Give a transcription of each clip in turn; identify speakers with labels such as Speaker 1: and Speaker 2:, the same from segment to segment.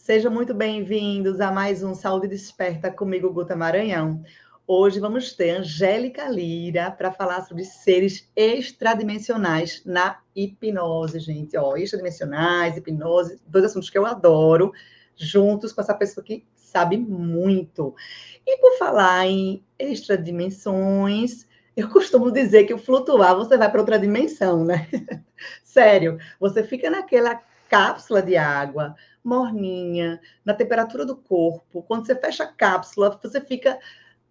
Speaker 1: Sejam muito bem-vindos a mais um Saúde Desperta comigo, Guta Maranhão. Hoje vamos ter Angélica Lira para falar sobre seres extradimensionais na hipnose, gente. Extradimensionais, hipnose, dois assuntos que eu adoro, juntos com essa pessoa que sabe muito. E por falar em extradimensões, eu costumo dizer que o flutuar, você vai para outra dimensão, né? Sério, você fica naquela cápsula de água, morninha, na temperatura do corpo. Quando você fecha a cápsula, você fica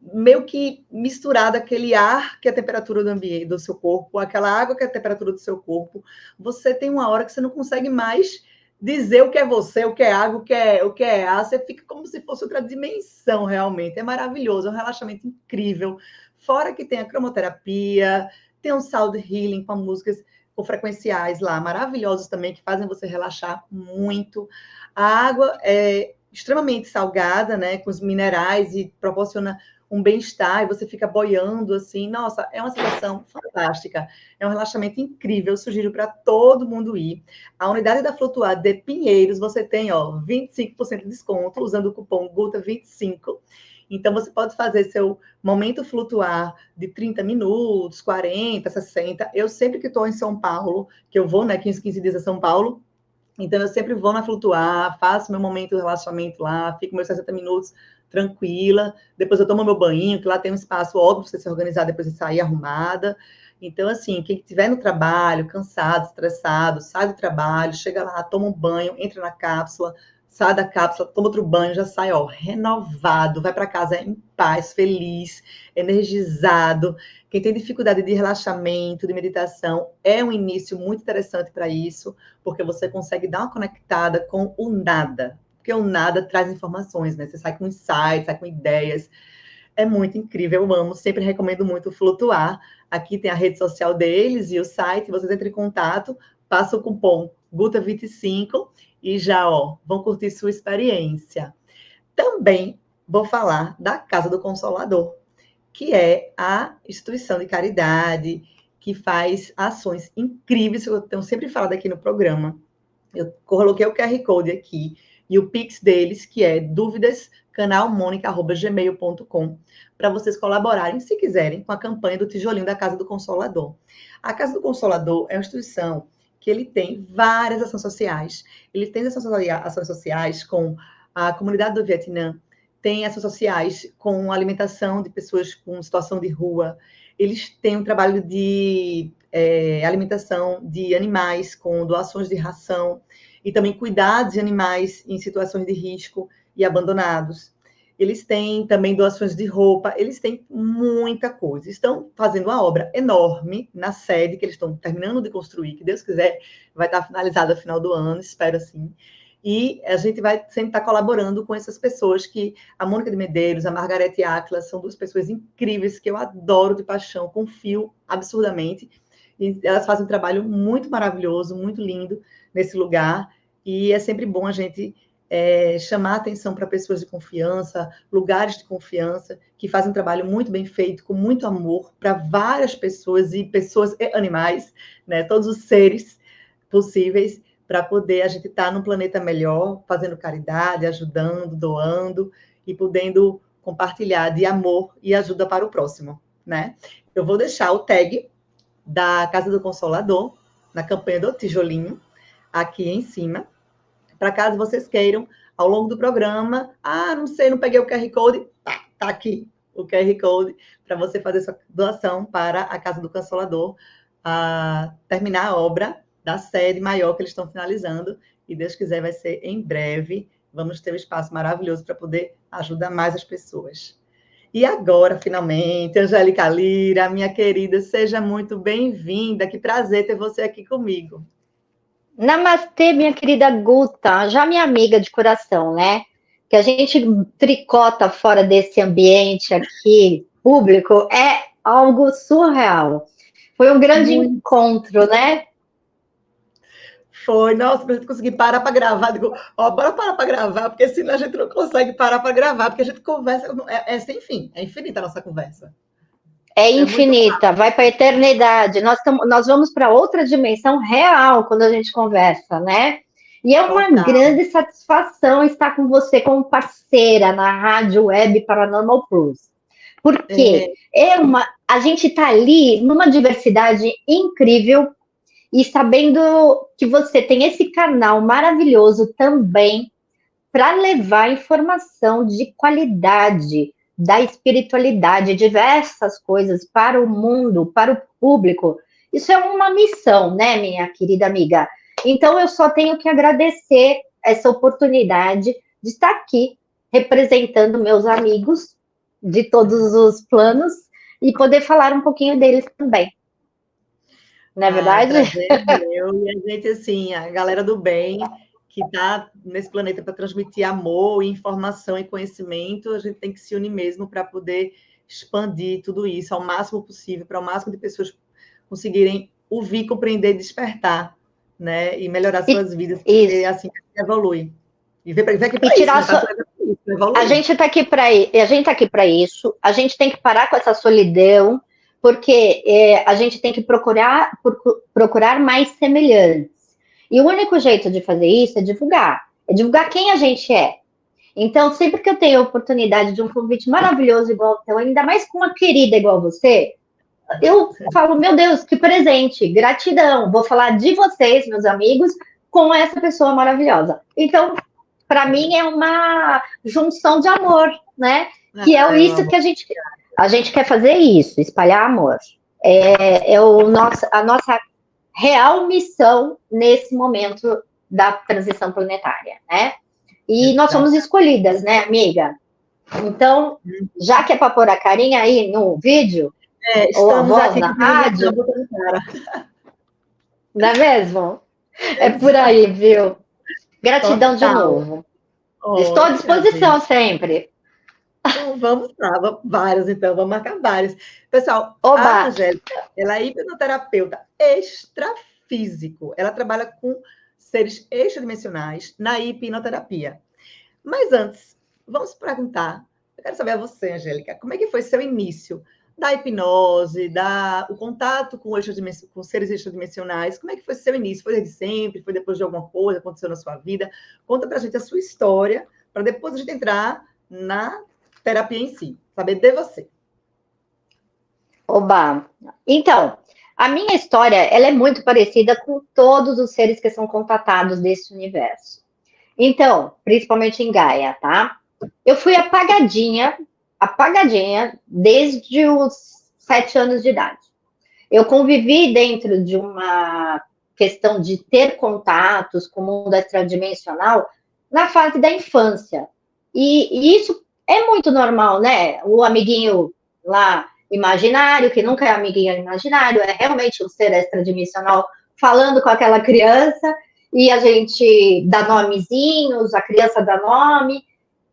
Speaker 1: meio que misturado aquele ar que é a temperatura do ambiente, do seu corpo, aquela água que é a temperatura do seu corpo. Você tem uma hora que você não consegue mais dizer o que é você, o que é água, o que é ar. Você fica como se fosse outra dimensão, realmente. É maravilhoso, é um relaxamento incrível. Fora que tem a cromoterapia, tem um sound healing com músicas com frequenciais lá, maravilhosos também, que fazem você relaxar muito. A água é extremamente salgada, né, com os minerais e proporciona um bem-estar, e você fica boiando, assim, nossa, é uma sensação fantástica, é um relaxamento incrível, eu sugiro para todo mundo ir. A unidade da Flutuar de Pinheiros, você tem, 25% de desconto, usando o cupom GUTA25, então você pode fazer seu momento flutuar de 30 minutos, 40, 60. Eu sempre que estou em São Paulo, que eu vou, né, 15 dias a São Paulo, então eu sempre vou na Flutuar, faço meu momento de relaxamento lá, fico meus 60 minutos tranquila, depois eu tomo meu banho, que lá tem um espaço óbvio para você se organizar depois de sair arrumada. Então, assim, quem estiver no trabalho, cansado, estressado, sai do trabalho, chega lá, toma um banho, entra na cápsula, sai da cápsula, toma outro banho, já sai, renovado, vai para casa em paz, feliz, energizado. Quem tem dificuldade de relaxamento, de meditação, é um início muito interessante para isso, porque você consegue dar uma conectada com o nada, porque o nada traz informações, né? Você sai com insights, sai com ideias. É muito incrível, eu amo, sempre recomendo muito Flutuar. Aqui tem a rede social deles e o site, vocês entrem em contato, passa o cupom GUTA25 e já, vão curtir sua experiência. Também vou falar da Casa do Consolador, que é a instituição de caridade que faz ações incríveis, que eu tenho sempre falado aqui no programa. Eu coloquei o QR Code aqui e o Pix deles, que é dúvidascanalmonica@gmail.com, para vocês colaborarem, se quiserem, com a campanha do Tijolinho da Casa do Consolador. A Casa do Consolador é uma instituição que ele tem várias ações sociais. Ele tem ações sociais com a comunidade do Vietnã, tem ações sociais com alimentação de pessoas com situação de rua. Eles têm um trabalho de alimentação de animais, com doações de ração, e também cuidados de animais em situações de risco e abandonados. Eles têm também doações de roupa, eles têm muita coisa. Estão fazendo uma obra enorme na sede, que eles estão terminando de construir, que Deus quiser, vai estar finalizada no final do ano, espero assim. E a gente vai sempre estar colaborando com essas pessoas que a Mônica de Medeiros, a Margarete Áquila, são duas pessoas incríveis que eu adoro de paixão, confio absurdamente. E elas fazem um trabalho muito maravilhoso, muito lindo nesse lugar. E é sempre bom a gente chamar atenção para pessoas de confiança, lugares de confiança, que fazem um trabalho muito bem feito, com muito amor, para várias pessoas e animais, né? Todos os seres possíveis, para poder a gente estar num planeta melhor, fazendo caridade, ajudando, doando e podendo compartilhar de amor e ajuda para o próximo, né? Eu vou deixar o tag da Casa do Consolador na campanha do Tijolinho aqui em cima, para caso vocês queiram, ao longo do programa, não sei, não peguei o QR Code, tá aqui o QR Code para você fazer sua doação para a Casa do Consolador, terminar a obra da sede maior que eles estão finalizando, e Deus quiser vai ser em breve, vamos ter um espaço maravilhoso para poder ajudar mais as pessoas. E agora, finalmente, Angélica Lira, minha querida, seja muito bem-vinda, que prazer ter você aqui comigo.
Speaker 2: Namastê, minha querida Guta, já minha amiga de coração, né? Que a gente tricota fora desse ambiente aqui público é algo surreal. Foi um grande encontro, né?
Speaker 1: Foi, nossa, pra gente conseguir parar para gravar, digo, bora parar para gravar, porque senão a gente não consegue parar para gravar, porque a gente conversa, sem fim, é infinita a nossa conversa.
Speaker 2: É infinita, vai para a eternidade. Nós vamos para outra dimensão real quando a gente conversa, né? E é uma grande satisfação estar com você como parceira na Rádio Web Paranormal Plus. Porque a gente está ali numa diversidade incrível e sabendo que você tem esse canal maravilhoso também para levar informação de qualidade da espiritualidade, diversas coisas para o mundo, para o público. Isso é uma missão, né, minha querida amiga? Então, eu só tenho que agradecer essa oportunidade de estar aqui representando meus amigos de todos os planos e poder falar um pouquinho deles também. Não é verdade?
Speaker 1: Prazer é meu. E a gente, assim, a galera do bem, que está nesse planeta para transmitir amor, informação e conhecimento, a gente tem que se unir mesmo para poder expandir tudo isso ao máximo possível, para o máximo de pessoas conseguirem ouvir, compreender, despertar, né? E melhorar suas vidas, porque é assim que a gente evolui. E vem aqui para isso, né?
Speaker 2: A gente está aqui para isso, a gente tem que parar com essa solidão, porque a gente tem que procurar mais semelhantes. E o único jeito de fazer isso é divulgar quem a gente é. Então, sempre que eu tenho a oportunidade de um convite maravilhoso igual o teu, ainda mais com uma querida igual você, eu falo, meu Deus, que presente, gratidão, vou falar de vocês, meus amigos, com essa pessoa maravilhosa. Então, para mim é uma junção de amor, né? Que é isso que a gente quer fazer isso, espalhar amor. A nossa real missão nesse momento da transição planetária, né? E nós somos escolhidas, né, amiga? Então, já que é para pôr a carinha aí no vídeo, ou a voz na rádio, não é mesmo? É por aí, viu? Gratidão de novo. Estou à disposição sempre.
Speaker 1: Então, vamos lá, vários, então, vamos marcar vários. Pessoal, a Angélica, ela é hipnoterapeuta extrafísico. Ela trabalha com seres extradimensionais na hipnoterapia. Mas antes, vamos perguntar, eu quero saber a você, Angélica, como é que foi seu início da hipnose, o contato com seres extradimensionais? Como é que foi seu início? Foi desde sempre? Foi depois de alguma coisa que aconteceu na sua vida? Conta pra gente a sua história, para depois a gente entrar na terapia em si, saber de você.
Speaker 2: Oba! Então, a minha história, ela é muito parecida com todos os seres que são contatados desse universo. Então, principalmente em Gaia, tá? Eu fui apagadinha desde os 7 anos de idade. Eu convivi dentro de uma questão de ter contatos com o mundo extradimensional na fase da infância. E isso é muito normal, né? O amiguinho lá imaginário, que nunca é amiguinho imaginário, é realmente um ser extradimensional falando com aquela criança, e a gente dá nomezinhos, a criança dá nome,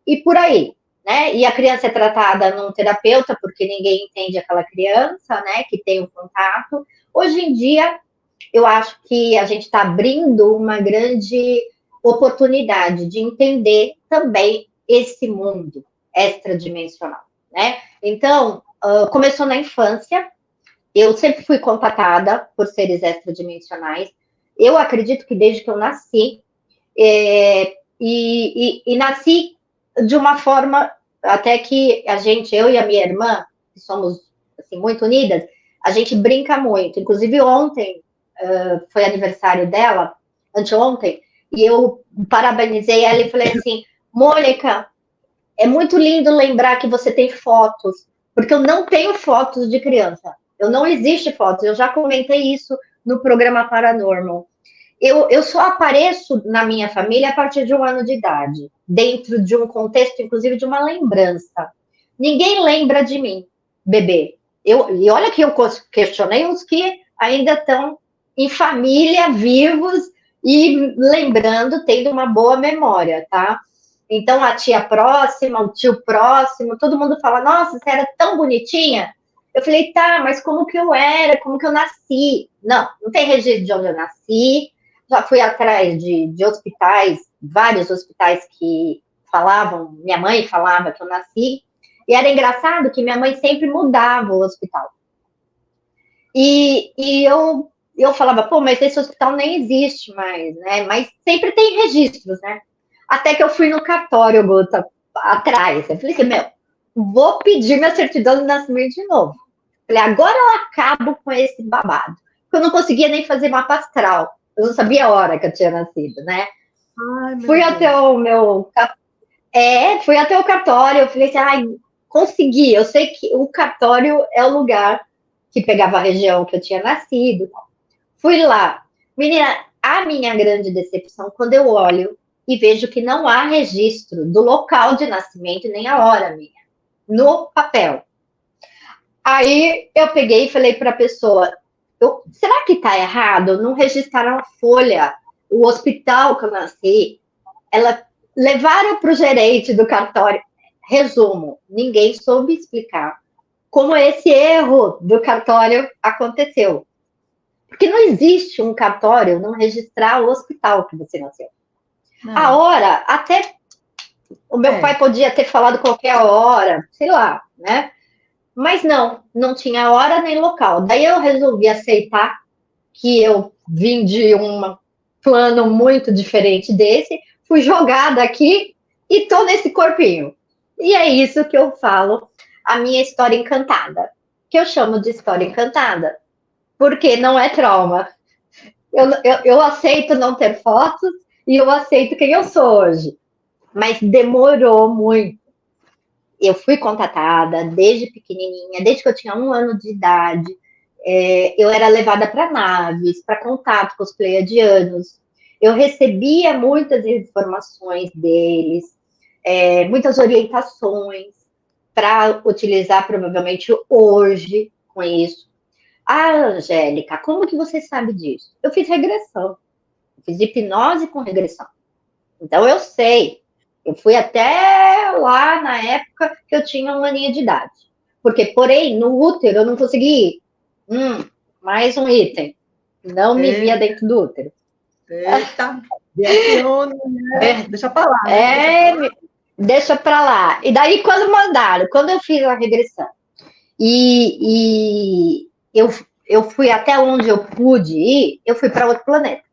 Speaker 2: e por aí, né? E a criança é tratada num terapeuta, porque ninguém entende aquela criança, né, que tem o contato. Hoje em dia, eu acho que a gente está abrindo uma grande oportunidade de entender também esse mundo extradimensional, né? Então, começou na infância, eu sempre fui contatada por seres extradimensionais. Eu acredito que desde que eu nasci, e nasci de uma forma até que eu e a minha irmã, que somos assim, muito unidas, a gente brinca muito. Inclusive, ontem foi aniversário dela, anteontem, e eu parabenizei ela e falei assim, Mônica, é muito lindo lembrar que você tem fotos, porque eu não tenho fotos de criança. Não existe fotos. Eu já comentei isso no programa Paranormal. Eu só apareço na minha família a partir de 1 ano de idade, dentro de um contexto, inclusive, de uma lembrança. Ninguém lembra de mim, bebê. E olha que eu questionei os que ainda estão em família, vivos e lembrando, tendo uma boa memória, tá? Então, a tia próxima, o tio próximo, todo mundo fala, nossa, você era tão bonitinha. Eu falei, tá, mas como que eu era? Como que eu nasci? Não tem registro de onde eu nasci. Já fui atrás de hospitais, vários hospitais que falavam, minha mãe falava que eu nasci. E era engraçado que minha mãe sempre mudava o hospital. E eu eu falava, pô, mas esse hospital nem existe mais, né? Mas sempre tem registros, né? Até que eu fui no cartório, Guta, atrás. Eu falei assim, meu, vou pedir minha certidão de nascimento de novo. Falei, agora eu acabo com esse babado. Porque eu não conseguia nem fazer mapa astral. Eu não sabia a hora que eu tinha nascido, né?
Speaker 1: Ai, meu
Speaker 2: Fui até
Speaker 1: Deus.
Speaker 2: o meu. Fui até o cartório. Eu falei assim, ai, consegui. Eu sei que o cartório é o lugar que pegava a região que eu tinha nascido. Fui lá. Menina, a minha grande decepção, quando eu olho e vejo que não há registro do local de nascimento nem a hora minha, no papel. Aí eu peguei e falei para a pessoa: será que está errado? Não registraram a folha, o hospital que eu nasci. Ela levaram para o gerente do cartório. Resumo: ninguém soube explicar como esse erro do cartório aconteceu. Porque não existe um cartório não registrar o hospital que você nasceu. A
Speaker 1: Não.
Speaker 2: hora, até o meu pai podia ter falado qualquer hora, sei lá, né? Mas não, não tinha hora nem local. Daí eu resolvi aceitar que eu vim de um plano muito diferente desse, fui jogada aqui e tô nesse corpinho. E é isso que eu falo, a minha história encantada. Que eu chamo de história encantada, porque não é trauma. Eu aceito não ter fotos e eu aceito quem eu sou hoje. Mas demorou muito. Eu fui contatada desde pequenininha, desde que eu tinha 1 ano de idade. Eu era levada para naves, para contato com os pleiadianos. Eu recebia muitas informações deles, muitas orientações para utilizar provavelmente hoje com isso. Ah, Angélica, como que você sabe disso? Eu fiz regressão, eu fiz hipnose com regressão. Então eu sei. Eu fui até lá na época que eu tinha 1 aninho de idade. Porque, porém, no útero eu não consegui ir. Mais um item. Não me via
Speaker 1: Eita,
Speaker 2: dentro do útero.
Speaker 1: eita. Direcione, né?
Speaker 2: É,
Speaker 1: Deixa pra lá, né? Deixa pra
Speaker 2: é,
Speaker 1: lá.
Speaker 2: deixa pra lá. E daí, quando mandaram, quando eu fiz a regressão, e eu fui até onde eu pude ir, eu fui para outro planeta.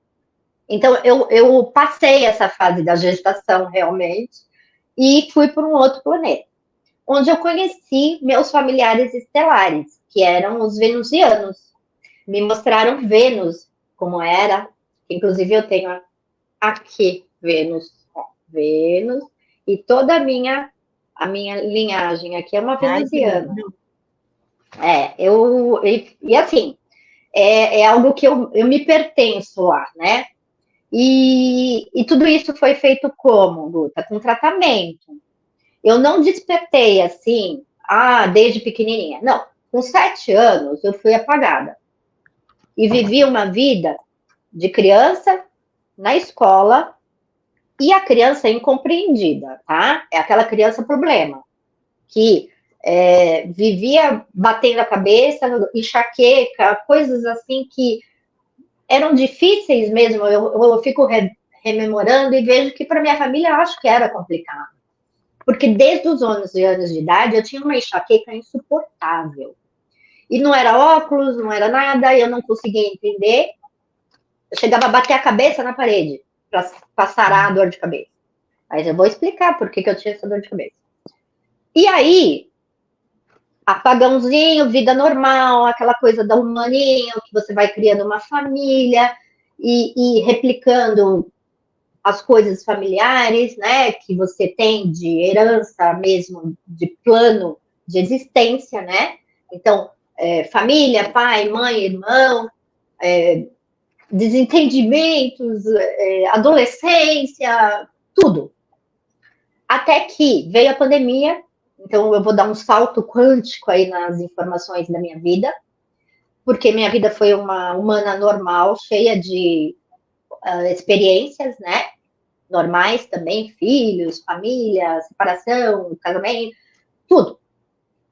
Speaker 2: Então, eu passei essa fase da gestação realmente e fui para um outro planeta, onde eu conheci meus familiares estelares, que eram os venusianos. Me mostraram Vênus, como era. Inclusive, eu tenho aqui Vênus, ó, Vênus, e toda a minha linhagem aqui é uma
Speaker 1: Ai, que
Speaker 2: venusiana.
Speaker 1: lindo.
Speaker 2: E assim, é algo que eu me pertenço lá, né? E tudo isso foi feito como, Guta? Com tratamento. Eu não despertei assim, desde pequenininha. Não, com 7 anos eu fui apagada. E vivi uma vida de criança na escola e a criança incompreendida, tá? É aquela criança problema, que vivia batendo a cabeça, enxaqueca, coisas assim que eram difíceis mesmo. Eu fico rememorando e vejo que para minha família eu acho que era complicado. Porque desde os 11 anos de idade eu tinha uma enxaqueca insuportável. E não era óculos, não era nada, eu não conseguia entender. Eu chegava a bater a cabeça na parede para passar a dor de cabeça. Mas eu vou explicar por que eu tinha essa dor de cabeça. E aí, apagãozinho, vida normal, aquela coisa da humaninho, que você vai criando uma família e replicando as coisas familiares, né, que você tem de herança mesmo, de plano de existência, né? Então, família, pai, mãe, irmão, desentendimentos, adolescência, tudo. Até que veio a pandemia, então eu vou dar um salto quântico aí nas informações da minha vida, porque minha vida foi uma humana normal, cheia de experiências, né? Normais também, filhos, família, separação, casamento, tudo.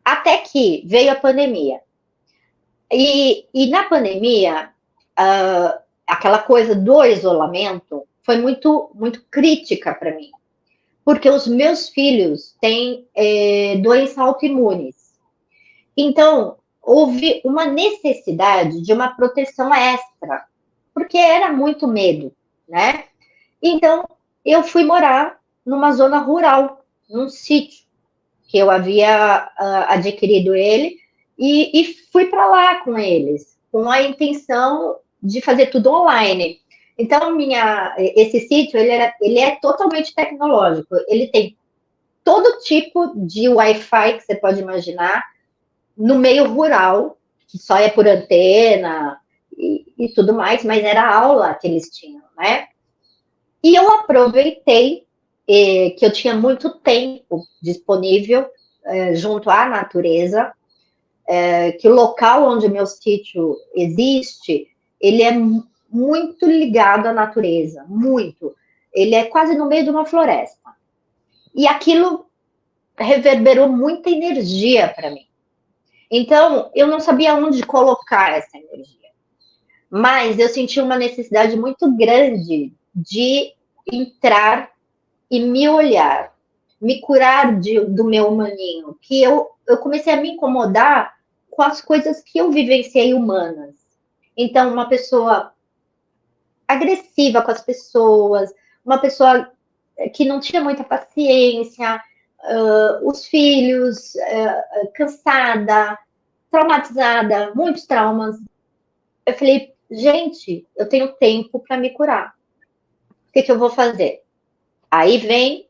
Speaker 2: Até que veio a pandemia. E na pandemia, aquela coisa do isolamento foi muito, muito crítica para mim, porque os meus filhos têm doenças autoimunes. Então, houve uma necessidade de uma proteção extra, porque era muito medo, né? Então, eu fui morar numa zona rural, num sítio, que eu havia adquirido ele, e fui para lá com eles, com a intenção de fazer tudo online. Então, esse sítio, ele é totalmente tecnológico, ele tem todo tipo de Wi-Fi que você pode imaginar, no meio rural, que só é por antena e tudo mais, mas era a aula que eles tinham, né? E eu aproveitei que eu tinha muito tempo disponível junto à natureza, que o local onde meu sítio existe, ele é muito ligado à natureza, muito. Ele é quase no meio de uma floresta. E aquilo reverberou muita energia para mim. Então, eu não sabia onde colocar essa energia. Mas eu senti uma necessidade muito grande de entrar e me olhar, me curar do meu humaninho, que eu comecei a me incomodar com as coisas que eu vivenciei humanas. Então, uma pessoa agressiva com as pessoas, uma pessoa que não tinha muita paciência, os filhos, cansada, traumatizada, muitos traumas. Eu falei, gente, eu tenho tempo para me curar. O que eu vou fazer? Aí vem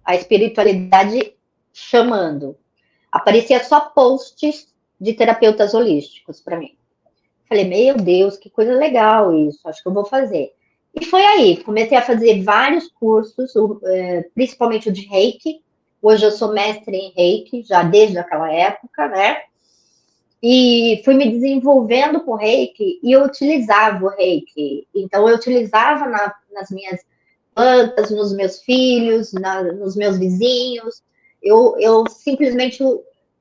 Speaker 2: a espiritualidade chamando. Aparecia só posts de terapeutas holísticos para mim. Falei, meu Deus, que coisa legal isso, acho que eu vou fazer. E foi aí, comecei a fazer vários cursos, principalmente o de Reiki. Hoje eu sou mestre em Reiki, já desde aquela época, né? E fui me desenvolvendo com o Reiki e eu utilizava o Reiki. Então, eu utilizava nas minhas plantas, nos meus filhos, nos meus vizinhos. Eu simplesmente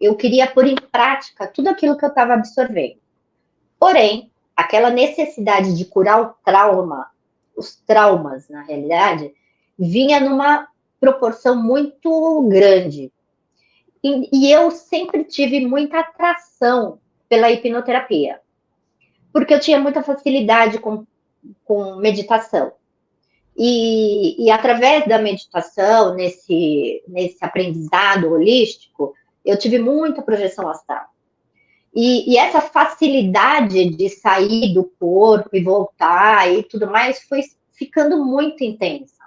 Speaker 2: eu queria pôr em prática tudo aquilo que eu estava absorvendo. Porém, aquela necessidade de curar o trauma, os traumas, na realidade, vinha numa proporção muito grande. E eu sempre tive muita atração pela hipnoterapia, porque eu tinha muita facilidade com meditação. E através da meditação, nesse aprendizado holístico, eu tive muita projeção astral. E essa facilidade de sair do corpo e voltar e tudo mais foi ficando muito intensa.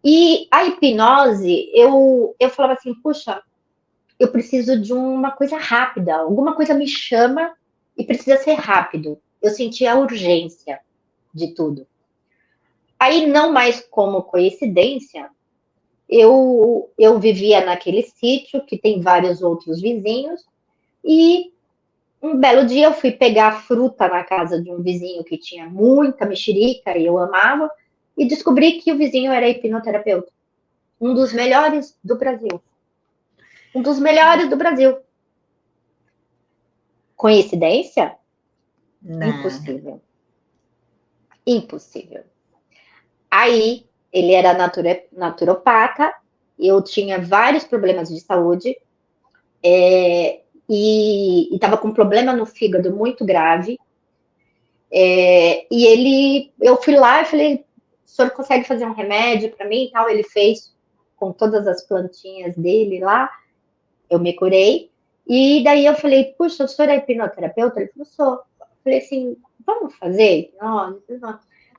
Speaker 2: E a hipnose, eu falava assim, puxa, eu preciso de uma coisa rápida, alguma coisa me chama e precisa ser rápido. Eu sentia a urgência de tudo. Aí, não mais como coincidência, eu vivia naquele sítio que tem vários outros vizinhos e um belo dia eu fui pegar fruta na casa de um vizinho que tinha muita mexerica e eu amava e descobri que o vizinho era hipnoterapeuta, um dos melhores do Brasil. Um dos melhores do Brasil. Coincidência?
Speaker 1: Não.
Speaker 2: Impossível. Impossível. Aí, ele era naturopata, eu tinha vários problemas de saúde, e estava com um problema no fígado muito grave. Eu fui lá e falei, o senhor consegue fazer um remédio para mim e tal? Ele fez com todas as plantinhas dele lá, eu me curei. E daí eu falei, puxa, o senhor é hipnoterapeuta? Ele falou, sou. Eu falei assim, vamos fazer hipnose?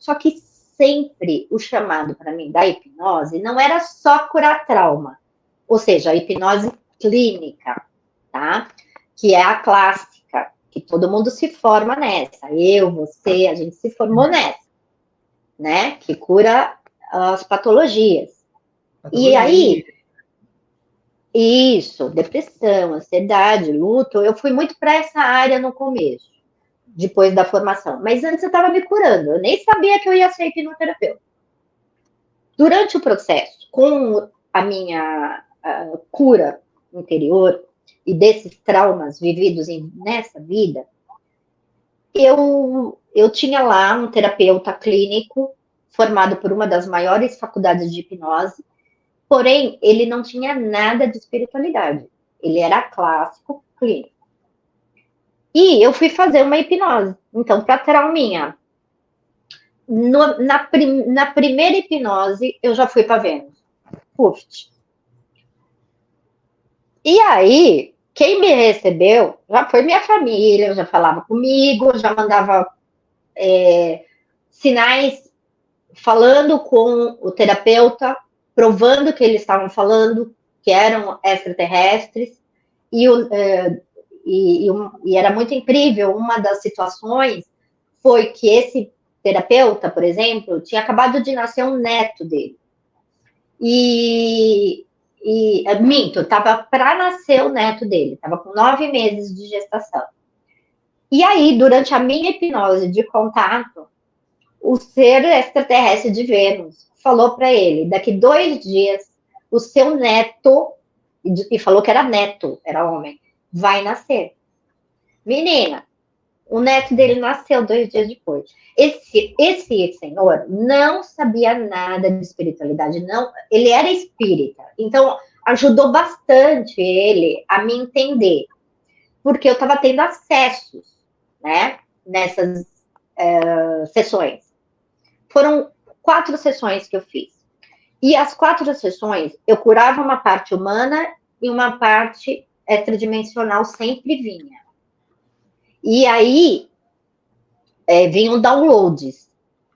Speaker 2: Só que sempre o chamado para mim da hipnose não era só curar trauma, ou seja, a hipnose clínica, tá? Que é a clássica, que todo mundo se forma nessa. Eu, você, a gente se formou nessa, né? Que cura as patologias. E aí, isso, depressão, ansiedade, luto, eu fui muito para essa área no começo, depois da formação. Mas antes eu estava me curando, eu nem sabia que eu ia ser hipnoterapeuta. Durante o processo, com a minha cura interior e desses traumas vividos nessa vida, eu tinha lá um terapeuta clínico formado por uma das maiores faculdades de hipnose, porém, ele não tinha nada de espiritualidade. Ele era clássico clínico. E eu fui fazer uma hipnose. Então, para trauminha, na primeira hipnose, eu já fui para Vênus. Puf. E aí, quem me recebeu já foi minha família, já falava comigo, já mandava sinais falando com o terapeuta, provando que eles estavam falando que eram extraterrestres. E, e era muito incrível. Uma das situações foi que esse terapeuta, por exemplo, tinha acabado de nascer um neto dele. Minto, estava para nascer o neto dele, estava com 9 meses de gestação. E aí, durante a minha hipnose de contato, o ser extraterrestre de Vênus falou para ele: daqui 2 dias, o seu neto, e falou que era neto, era homem, vai nascer. Menina, o neto dele nasceu 2 dias depois. Esse senhor não sabia nada de espiritualidade, não. Ele era espírita, então ajudou bastante ele a me entender, porque eu estava tendo acessos, né, nessas sessões. Foram 4 sessões que eu fiz. E as 4 sessões, eu curava uma parte humana e uma parte extradimensional sempre vinha. E aí, vinham downloads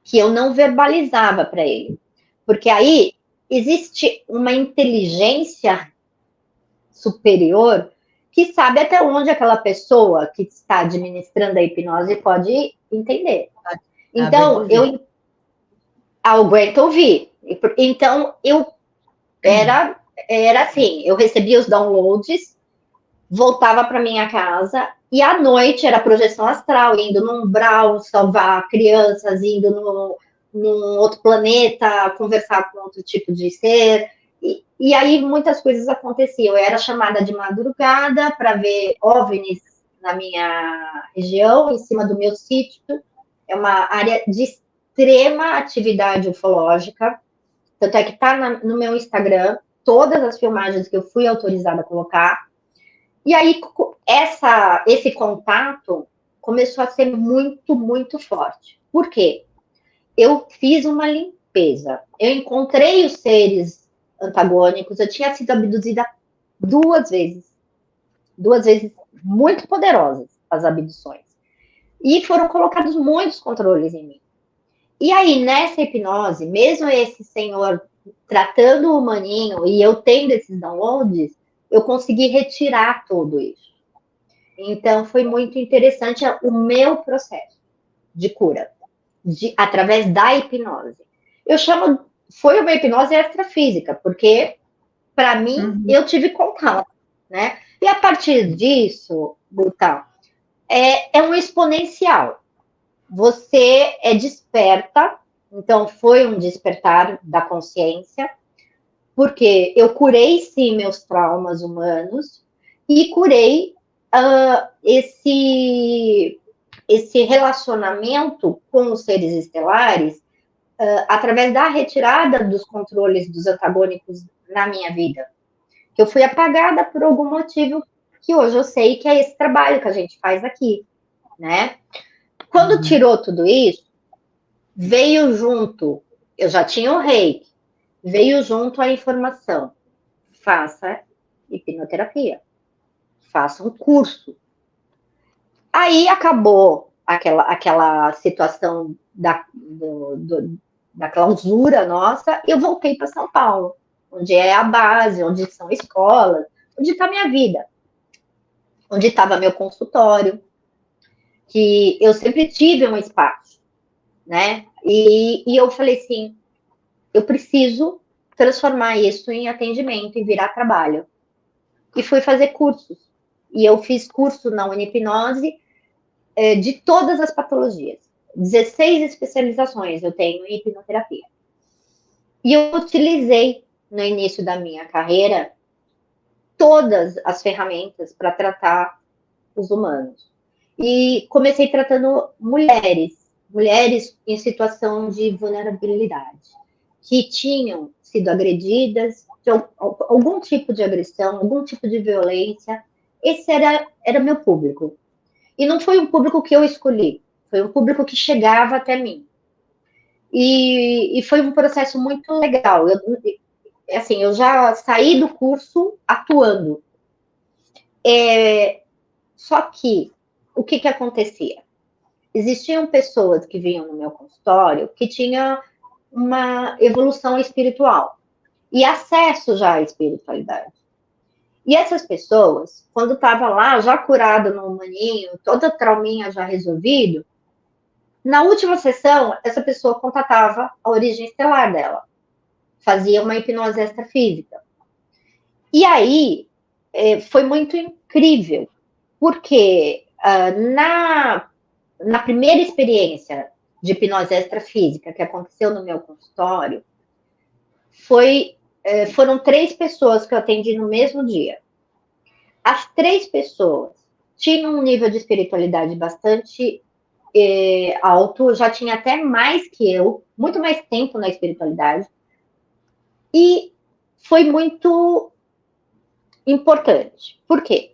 Speaker 2: que eu não verbalizava para ele. Porque aí existe uma inteligência superior que sabe até onde aquela pessoa que está administrando a hipnose pode entender. Então, eu aguento ouvir. Então, eu era assim, eu recebia os downloads, voltava para minha casa e à noite era projeção astral, indo num umbral, salvar crianças, indo num outro planeta, conversar com outro tipo de ser. E aí muitas coisas aconteciam. Eu era chamada de madrugada para ver OVNIs na minha região, em cima do meu sítio. É uma área de extrema atividade ufológica. Tanto é que está no meu Instagram todas as filmagens que eu fui autorizada a colocar. E aí, esse contato começou a ser muito, muito forte. Por quê? Eu fiz uma limpeza. Eu encontrei os seres antagônicos. Eu tinha sido abduzida 2 vezes. 2 vezes muito poderosas as abduções. E foram colocados muitos controles em mim. E aí, nessa hipnose, mesmo esse senhor tratando o maninho e eu tendo esses downloads, eu consegui retirar tudo isso. Então, foi muito interessante o meu processo de cura, através da hipnose. Eu chamo, foi uma hipnose extrafísica, porque, para mim, eu tive contato, né? E a partir disso, Buta, é um exponencial. Você é desperta, então foi um despertar da consciência, porque eu curei sim meus traumas humanos e curei esse relacionamento com os seres estelares através da retirada dos controles dos antagônicos na minha vida. Que eu fui apagada por algum motivo que hoje eu sei que é esse trabalho que a gente faz aqui, né? Quando tirou tudo isso, veio junto, eu já tinha o reiki, veio junto a informação, faça hipnoterapia, faça um curso. Aí acabou aquela situação da clausura nossa, eu voltei para São Paulo, onde é a base, onde são escolas, onde está minha vida, onde estava meu consultório, que eu sempre tive um espaço, né? E eu falei assim, eu preciso transformar isso em atendimento e virar trabalho. E fui fazer cursos. E eu fiz curso na Unihipnose de todas as patologias. 16 especializações eu tenho em hipnoterapia. E eu utilizei, no início da minha carreira, todas as ferramentas para tratar os humanos. E comecei tratando mulheres em situação de vulnerabilidade, que tinham sido agredidas, de algum tipo de agressão, algum tipo de violência. Esse era meu público. E não foi um público que eu escolhi, foi um público que chegava até mim. E foi um processo muito legal. Assim, eu já saí do curso atuando. Só que, o que acontecia? Existiam pessoas que vinham no meu consultório que tinham uma evolução espiritual e acesso já à espiritualidade. E essas pessoas, quando estava lá, já curado no humaninho, toda a trauminha já resolvido, na última sessão, essa pessoa contatava a origem estelar dela, fazia uma hipnose extrafísica. E aí, foi muito incrível, porque na primeira experiência de hipnose extrafísica que aconteceu no meu consultório, foram 3 pessoas que eu atendi no mesmo dia. As 3 pessoas tinham um nível de espiritualidade bastante alto, já tinha até mais que eu, muito mais tempo na espiritualidade, e foi muito importante. Por quê?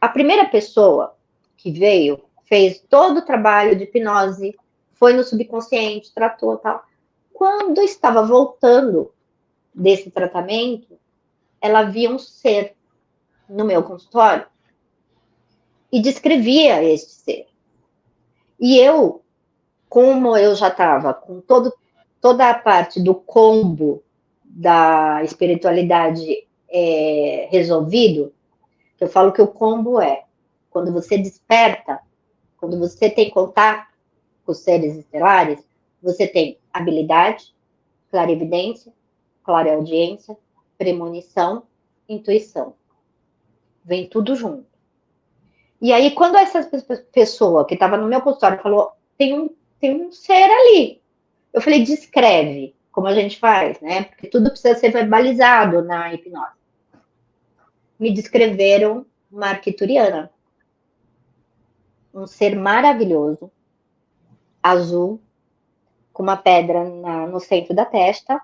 Speaker 2: A primeira pessoa que veio fez todo o trabalho de hipnose, foi no subconsciente, tratou tal. Quando estava voltando desse tratamento, ela via um ser no meu consultório e descrevia este ser. E eu, como eu já estava com toda a parte do combo da espiritualidade resolvido, eu falo que o combo é quando você desperta, quando você tem contato com os seres estelares, você tem habilidade, clarividência, clareaudiência, premonição, intuição. Vem tudo junto. E aí, quando essa pessoa que estava no meu consultório falou, tem um ser ali. Eu falei, descreve, como a gente faz, né? Porque tudo precisa ser verbalizado na hipnose. Me descreveram uma arquituriana. Um ser maravilhoso, azul, com uma pedra no centro da testa,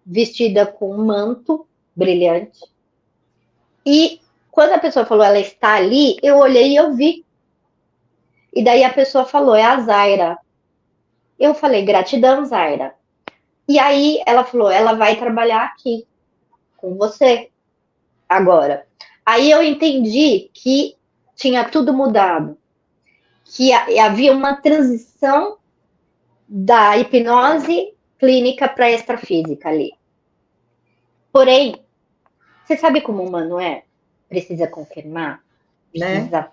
Speaker 2: vestida com um manto brilhante. E quando a pessoa falou, ela está ali, eu olhei e eu vi. E daí a pessoa falou, é a Zaira. Eu falei, gratidão, Zaira. E aí ela falou, ela vai trabalhar aqui com você agora. Aí eu entendi que tinha tudo mudado, que havia uma transição da hipnose clínica para extrafísica ali. Porém, você sabe como o humano é? Precisa confirmar, precisa...
Speaker 1: Né?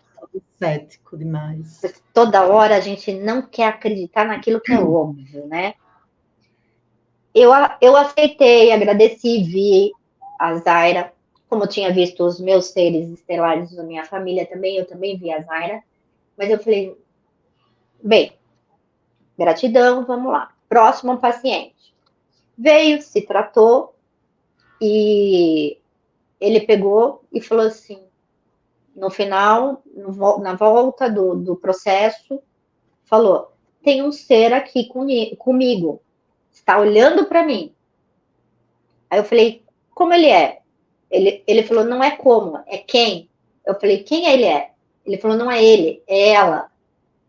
Speaker 1: Cético demais.
Speaker 2: Toda hora a gente não quer acreditar naquilo que é óbvio, né? Eu aceitei, agradeci, vi a Zaira, como eu tinha visto os meus seres estelares da minha família também, eu também vi a Zaira, mas eu falei, bem, gratidão, vamos lá. Próximo paciente. Veio, se tratou e ele pegou e falou assim, no final, na volta do processo, falou, tem um ser aqui comigo, está olhando para mim. Aí eu falei, como ele é? Ele falou, não é como, é quem. Eu falei, quem ele é? Ele falou, não é ele, é ela.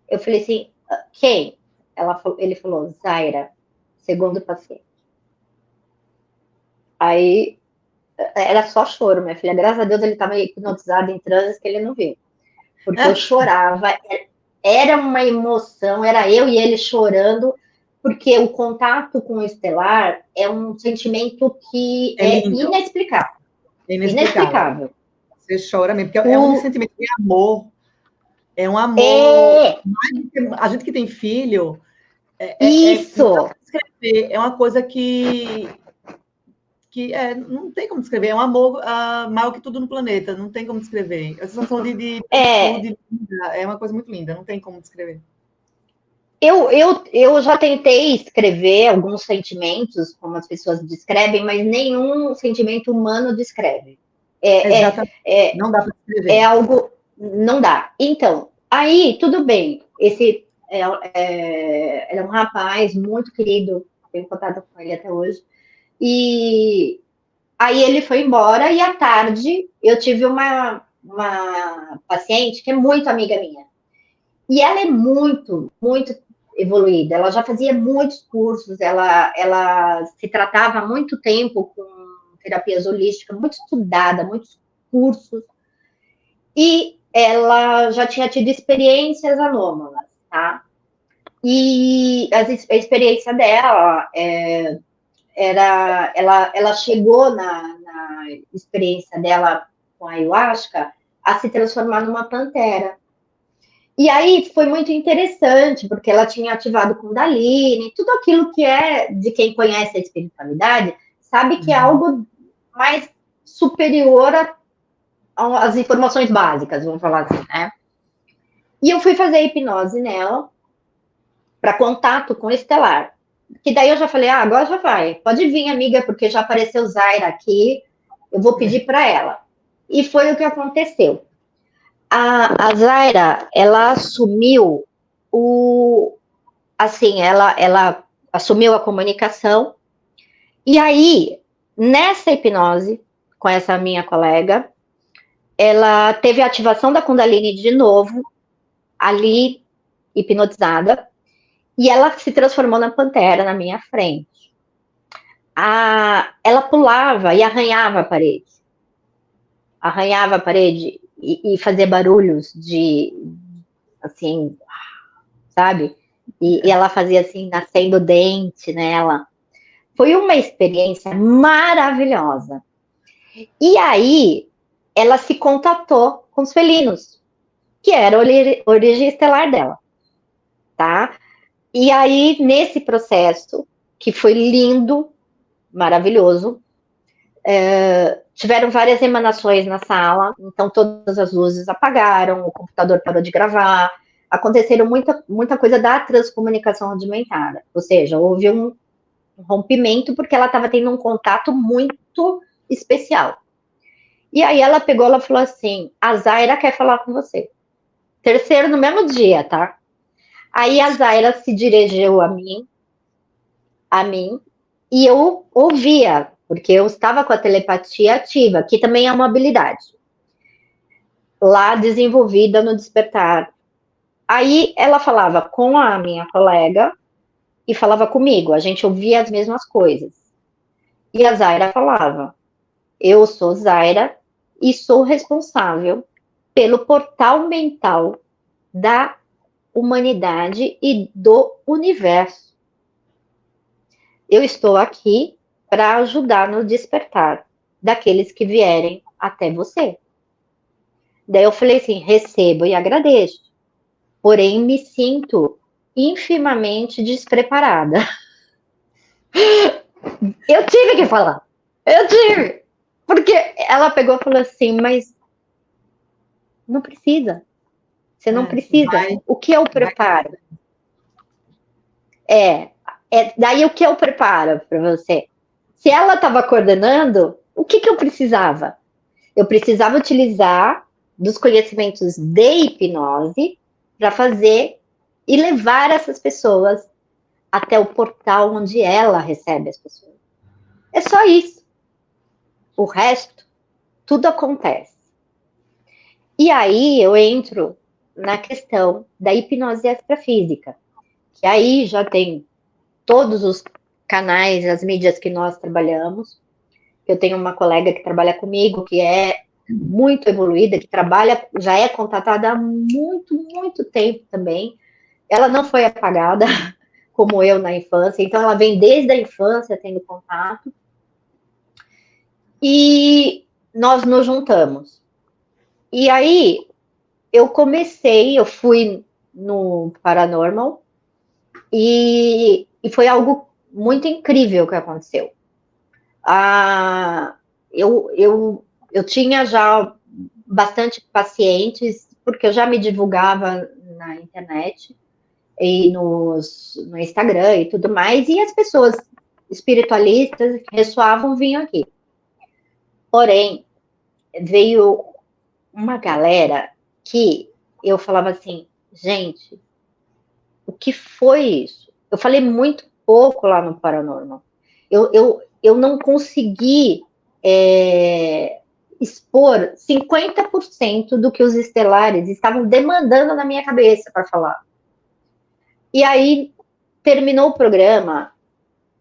Speaker 2: Eu falei assim, quem? Ele falou, Zaira, segundo paciente. Aí era só choro, minha filha. Graças a Deus ele estava hipnotizado em transe que ele não viu. Porque eu chorava, era uma emoção, era eu e ele chorando, porque o contato com o estelar é um sentimento que é inexplicável. Inexplicável.
Speaker 1: Você chora mesmo, porque é um sentimento de amor. É um amor. A gente que tem filho.
Speaker 2: Isso!
Speaker 1: É uma coisa que não tem como descrever. É um amor maior que tudo no planeta. Não tem como descrever. A sensação de linda, é uma coisa muito linda. Não tem como descrever.
Speaker 2: Eu já tentei escrever alguns sentimentos, como as pessoas descrevem, mas nenhum sentimento humano descreve.
Speaker 1: Exatamente. Não dá para descrever.
Speaker 2: É algo... Não dá. Então, aí, tudo bem. Esse é um rapaz muito querido, tenho contato com ele até hoje. E aí ele foi embora e à tarde eu tive uma paciente que é muito amiga minha. E ela é muito, muito evoluída. Ela já fazia muitos cursos, ela se tratava há muito tempo com terapias holísticas, muito estudada, muitos cursos. E ela já tinha tido experiências anômalas, tá? E a experiência dela ela chegou na experiência dela com a ayahuasca a se transformar numa pantera. E aí foi muito interessante, porque ela tinha ativado Kundalini, tudo aquilo que é de quem conhece a espiritualidade, sabe que é algo mais superior às informações básicas, vamos falar assim, né? E eu fui fazer hipnose nela, para contato com o estelar. Que daí eu já falei, agora já vai, pode vir, amiga, porque já apareceu Zaira aqui, eu vou pedir para ela. E foi o que aconteceu. A Zaira, ela assumiu ela assumiu a comunicação, e aí, nessa hipnose, com essa minha colega, ela teve a ativação da Kundalini de novo, ali, hipnotizada, e ela se transformou na pantera na minha frente. Ela pulava e arranhava a parede e fazia barulhos de, assim, sabe? E ela fazia assim, nascendo dente nela. Foi uma experiência maravilhosa. E aí, ela se contatou com os felinos, que era a origem estelar dela, tá? E aí, nesse processo, que foi lindo, maravilhoso, tiveram várias emanações na sala, então todas as luzes apagaram, o computador parou de gravar, aconteceram muita coisa da transcomunicação rudimentar, ou seja, houve um rompimento porque ela estava tendo um contato muito especial. E aí ela falou assim, a Zaira quer falar com você. Terceiro no mesmo dia, tá? Aí a Zaira se dirigiu a mim, e eu ouvia, porque eu estava com a telepatia ativa, que também é uma habilidade, lá desenvolvida no despertar. Aí ela falava com a minha colega e falava comigo, a gente ouvia as mesmas coisas. E a Zaira falava, eu sou Zaira e sou responsável pelo portal mental da humanidade e do universo. Eu estou aqui para ajudar no despertar daqueles que vierem até você. Daí eu falei assim, recebo e agradeço, porém me sinto infimamente despreparada. Eu tive que falar, eu tive, porque ela pegou e falou assim, mas não precisa, você não precisa. O que eu preparo? Daí o que eu preparo para você? Se ela estava coordenando, o que eu precisava? Eu precisava utilizar dos conhecimentos de hipnose para fazer e levar essas pessoas até o portal onde ela recebe as pessoas. É só isso. O resto, tudo acontece. E aí eu entro na questão da hipnose extrafísica, que aí já tem todos os canais, as mídias que nós trabalhamos. Eu tenho uma colega que trabalha comigo, que é muito evoluída, que trabalha, já é contratada há muito, muito tempo também. Ela não foi apagada, como eu na infância, então ela vem desde a infância tendo contato. E nós nos juntamos. E aí eu fui no Paranormal e foi algo muito incrível que aconteceu. Eu tinha já bastante pacientes, porque eu já me divulgava na internet e no Instagram e tudo mais, e as pessoas espiritualistas que ressoavam vinham aqui. Porém, veio uma galera que eu falava assim, gente, o que foi isso? Eu falei muito pouco lá no Paranormal. Eu não consegui expor 50% do que os estelares estavam demandando na minha cabeça para falar. E aí, terminou o programa,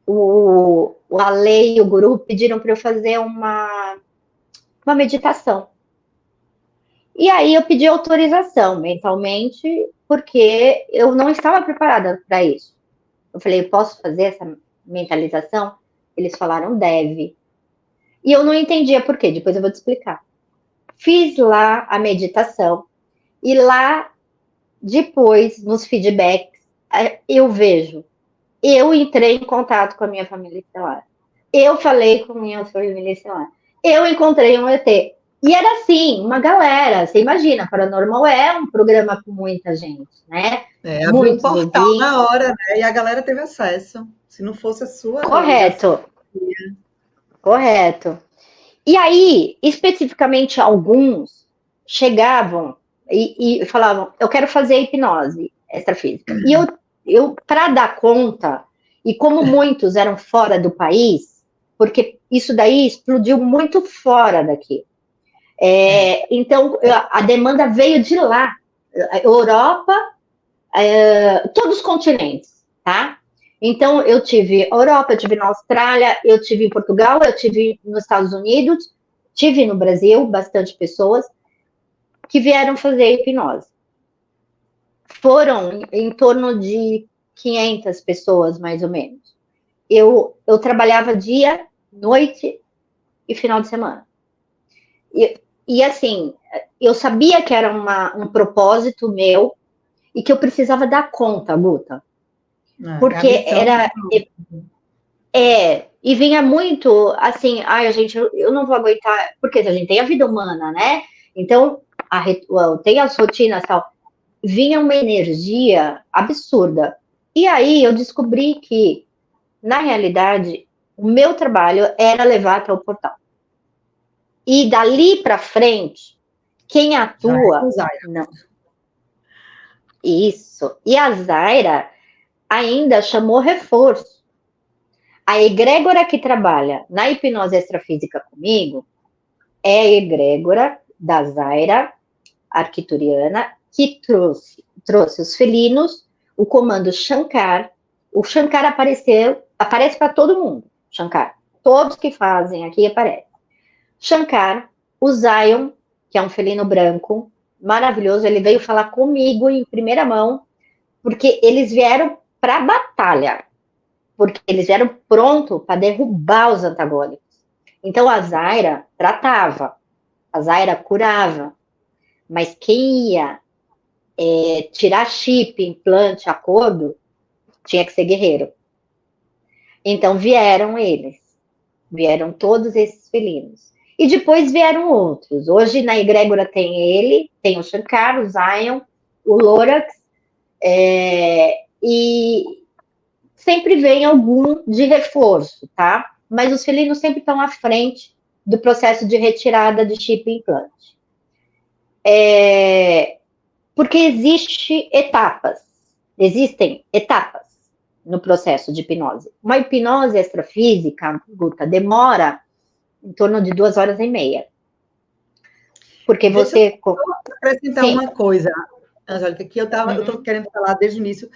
Speaker 2: o Ale e o Guru pediram para eu fazer uma meditação. E aí eu pedi autorização mentalmente, porque eu não estava preparada para isso. Eu falei, posso fazer essa mentalização? Eles falaram, deve. E eu não entendia por quê, depois eu vou te explicar. Fiz lá a meditação, e lá, depois, nos feedbacks, eu vejo, eu entrei em contato com a minha família estelar. Eu falei com a minha família estelar. Eu encontrei um ET. E era assim, uma galera. Você imagina, Paranormal é um programa com muita gente, né?
Speaker 1: Abriu um
Speaker 2: Muitos
Speaker 1: portal
Speaker 2: ouvintes.
Speaker 1: na hora, né? E a galera teve acesso. Se não fosse a sua luz, a sua...
Speaker 2: Correto, correto. E aí, especificamente, alguns chegavam e falavam: eu quero fazer hipnose extrafísica. E eu para dar conta, e como muitos eram fora do país, porque isso daí explodiu muito fora daqui. Então, a demanda veio de lá, Europa, todos os continentes, tá? Então, eu tive Europa, eu tive na Austrália, eu tive em Portugal, eu tive nos Estados Unidos, tive no Brasil bastante pessoas que vieram fazer hipnose. Foram em torno de 500 pessoas, mais ou menos. Eu trabalhava dia, noite e final de semana. E assim, eu sabia que era um propósito meu e que eu precisava dar conta, Guta.
Speaker 1: A
Speaker 2: Porque
Speaker 1: missão.
Speaker 2: e vinha muito assim, ai, gente, eu não vou aguentar, porque a gente tem a vida humana, né? Então, tem as rotinas e tal. Vinha uma energia absurda. E aí eu descobri que, na realidade, o meu trabalho era levar até o portal. E dali para frente, quem
Speaker 1: Já é com
Speaker 2: atua,
Speaker 1: Zaira.
Speaker 2: não. Isso. E a Zaira ainda chamou reforço. A egrégora que trabalha na hipnose extrafísica comigo é a egrégora da Zaira arquituriana, que trouxe os felinos, o comando Shankar. O Shankar aparece para todo mundo. Shankar. Todos que fazem aqui aparecem. Shankar, o Zion, que é um felino branco, maravilhoso, ele veio falar comigo em primeira mão, porque eles vieram para a batalha, porque eles vieram pronto para derrubar os antagônicos. Então a Zaira tratava, a Zaira curava, mas quem ia tirar chip, implante, acordo, tinha que ser guerreiro. Então vieram todos esses felinos. E depois vieram outros. Hoje na egrégora tem ele, tem o Shankar, o Zion, o Lorax, e sempre vem algum de reforço, tá? Mas os felinos sempre estão à frente do processo de retirada de chip e implante. Porque existem etapas no processo de hipnose. Uma hipnose extrafísica, Guta, demora em torno de 2 horas e meia. Porque
Speaker 1: Deixa eu
Speaker 2: você.
Speaker 1: acrescentar
Speaker 2: Sim,
Speaker 1: uma coisa, Angélica, que eu estou
Speaker 2: uhum,
Speaker 1: querendo falar desde o início,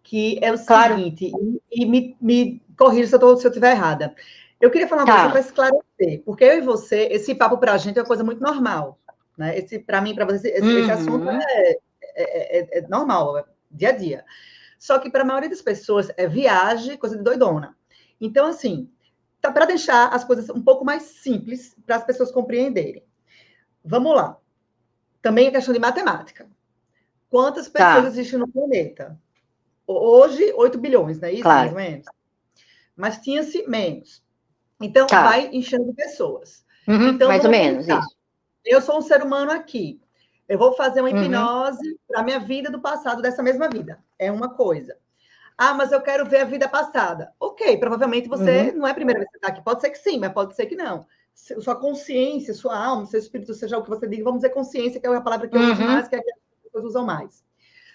Speaker 1: que é o
Speaker 2: claro,
Speaker 1: seguinte, e me corrija se eu estiver errada. Eu queria falar uma coisa só para
Speaker 2: tá,
Speaker 1: esclarecer, porque eu e você, esse papo para a gente é uma coisa muito normal. Né? Para mim, para você, esse assunto
Speaker 2: uhum,
Speaker 1: é normal, é dia a dia. Só que para a maioria das pessoas é viagem, coisa de doidona. Então, assim, tá para deixar as coisas um pouco mais simples para as pessoas compreenderem. Vamos lá. Também a questão de matemática. Quantas pessoas
Speaker 2: tá,
Speaker 1: existem no planeta? Hoje, 8 bilhões, não é isso? Mais
Speaker 2: claro,
Speaker 1: ou menos. Mas tinha-se menos. Então,
Speaker 2: tá,
Speaker 1: vai enchendo pessoas.
Speaker 2: uhum,
Speaker 1: Então,
Speaker 2: mais ou
Speaker 1: vamos
Speaker 2: menos
Speaker 1: pensar.
Speaker 2: isso.
Speaker 1: Eu sou um ser humano aqui. Eu vou fazer uma
Speaker 2: Uhum,
Speaker 1: hipnose para a minha vida do passado, dessa mesma vida. É uma coisa. Ah, mas eu quero ver a vida passada. Ok, provavelmente você
Speaker 2: uhum,
Speaker 1: não é a primeira vez que você está aqui. Pode ser que sim, mas pode ser que não. Sua consciência, sua alma, seu espírito, seja o que você diga, vamos dizer consciência, que é a palavra que eu uso
Speaker 2: uhum,
Speaker 1: mais, que é a que as pessoas usam mais.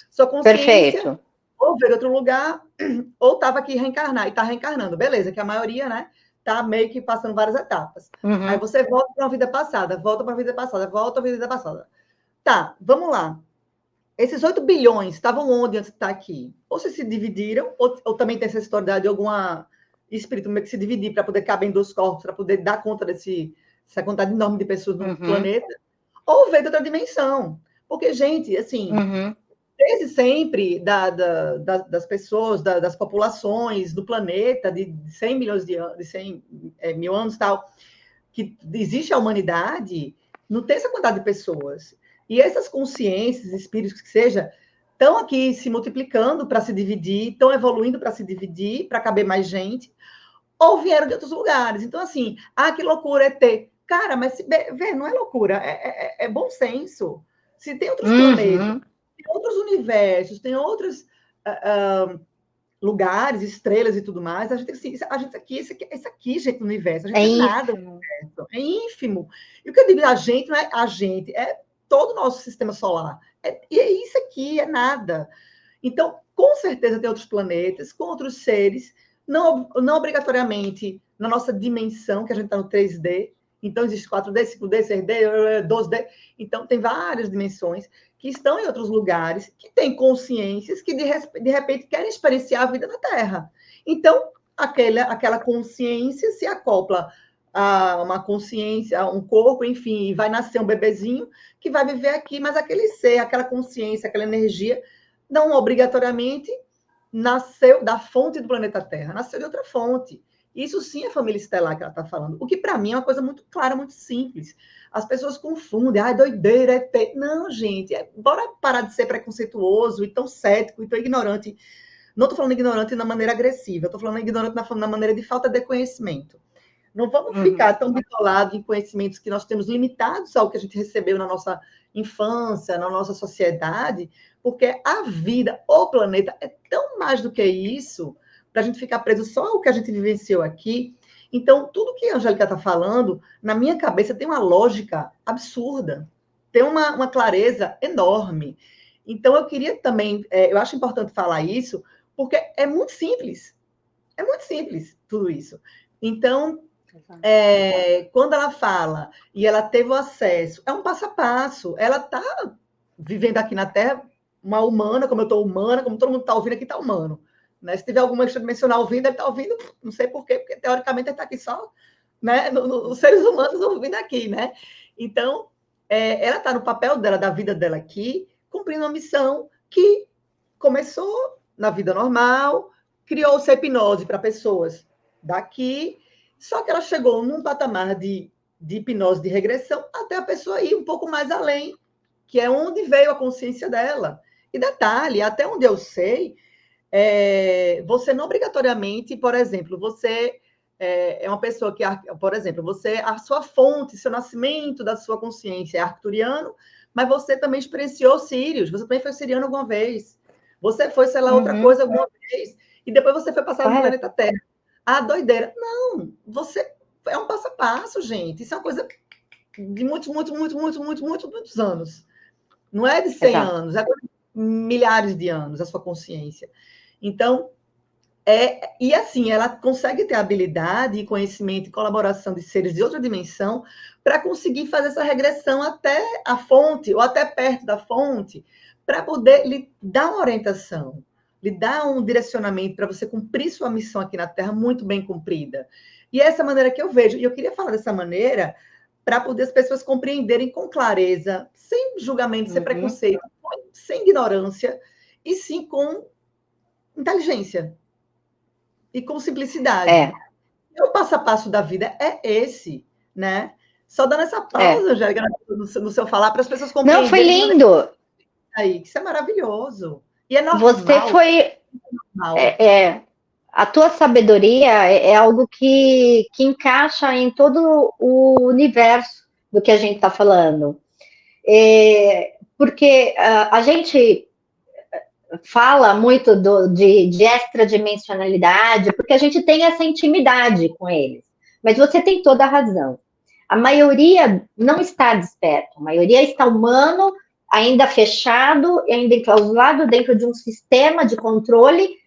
Speaker 1: Sua consciência,
Speaker 2: perfeito.
Speaker 1: ou veio de outro lugar, ou estava aqui reencarnar, e está reencarnando. Beleza, que a maioria, né? está meio que passando várias etapas.
Speaker 2: Uhum.
Speaker 1: Aí você volta para uma vida passada, volta para a vida passada, volta para a vida passada. Tá, vamos lá. Esses 8 bilhões estavam onde antes de estar aqui? Ou se dividiram, ou também tem essa história de alguma espírito meio que se dividir para poder caber em 2 corpos, para poder dar conta dessa quantidade enorme de pessoas no planeta, ou veio de outra dimensão. Porque, gente, assim, desde sempre, das pessoas, das populações do planeta, de 100 milhões de anos, de 100 mil anos e tal, que existe a humanidade, não tem essa quantidade de pessoas. E essas consciências, espíritos que seja, estão aqui se multiplicando para se dividir, estão evoluindo para se dividir, para caber mais gente, ou vieram de outros lugares. Então, assim, que loucura é ter. Cara, mas vê, não é loucura, é bom senso. Se tem outros planetas, tem outros universos, tem outros lugares, estrelas e tudo mais, a gente aqui, esse aqui, gente, no universo, a gente não é nada no universo, é ínfimo. E o que eu digo, a gente não é a gente, é todo o nosso sistema solar. E é isso aqui, é nada. Então, com certeza tem outros planetas, com outros seres, não obrigatoriamente na nossa dimensão, que a gente está no 3D, então existe 4D, 5D, 6D, 12D, então tem várias dimensões que estão em outros lugares, que têm consciências que de repente querem experienciar a vida na Terra. Então, aquela consciência se acopla a uma consciência, a um corpo, enfim, e vai nascer um bebezinho que vai viver aqui, mas aquele ser, aquela consciência, aquela energia, não obrigatoriamente nasceu da fonte do planeta Terra, nasceu de outra fonte. Isso sim é família estelar que ela está falando. O que para mim é uma coisa muito clara, muito simples. As pessoas confundem, doideira, ET. Não, gente, bora parar de ser preconceituoso e tão cético e tão ignorante. Não estou falando ignorante na maneira agressiva, estou falando ignorante na maneira de falta de conhecimento. Não vamos ficar tão bitolados em conhecimentos que nós temos limitados ao que a gente recebeu na nossa infância, na nossa sociedade, porque a vida, o planeta, é tão mais do que isso, para a gente ficar preso só ao que a gente vivenciou aqui. Então, tudo que a Angélica está falando, na minha cabeça, tem uma lógica absurda, tem uma clareza enorme. Então, eu queria também, eu acho importante falar isso, porque é muito simples tudo isso. Então, quando ela fala e ela teve o acesso, é um passo a passo. Ela está vivendo aqui na Terra, uma humana, como eu estou humana, como todo mundo está ouvindo aqui, está humano. Né? Se tiver alguma extradimensional ouvindo, ele está ouvindo, não sei porquê, porque teoricamente ele está aqui só, né? Os seres humanos ouvindo aqui, né? Então, ela está no papel dela, da vida dela aqui, cumprindo uma missão que começou na vida normal, criou-se a hipnose para pessoas daqui, só que ela chegou num patamar de hipnose de regressão até a pessoa ir um pouco mais além, que é onde veio a consciência dela. E detalhe, até onde eu sei, você não obrigatoriamente, por exemplo, você é uma pessoa que, por exemplo, a sua fonte, seu nascimento da sua consciência é arcturiano, mas você também experienciou Sírios, você também foi siriano alguma vez, você foi, sei lá, outra coisa alguma vez, e depois você foi passar no planeta Terra. Doideira. Não, você é um passo a passo, gente. Isso é uma coisa de muitos anos. Não é de 100 anos, é de milhares de anos a sua consciência. Então, e assim, ela consegue ter habilidade e conhecimento e colaboração de seres de outra dimensão para conseguir fazer essa regressão até a fonte, ou até perto da fonte, para poder lhe dar uma orientação, lhe dar um direcionamento para você cumprir sua missão aqui na Terra muito bem cumprida. E é essa maneira que eu vejo. E eu queria falar dessa maneira para poder as pessoas compreenderem com clareza, sem julgamento, sem preconceito, sem ignorância, e sim com inteligência e com simplicidade. O passo a passo da vida é esse, né? Só dando essa pausa, Angélica, no seu falar, para as pessoas compreenderem.
Speaker 2: Não, foi lindo.
Speaker 1: Aí, isso é maravilhoso. E é normal.
Speaker 2: Você foi... a tua sabedoria é algo que encaixa em todo o universo do que a gente está falando. Porque a gente fala muito de extradimensionalidade, porque a gente tem essa intimidade com eles. Mas você tem toda a razão. A maioria não está desperta, a maioria está humano, ainda fechado, ainda enclausurado dentro de um sistema de controle.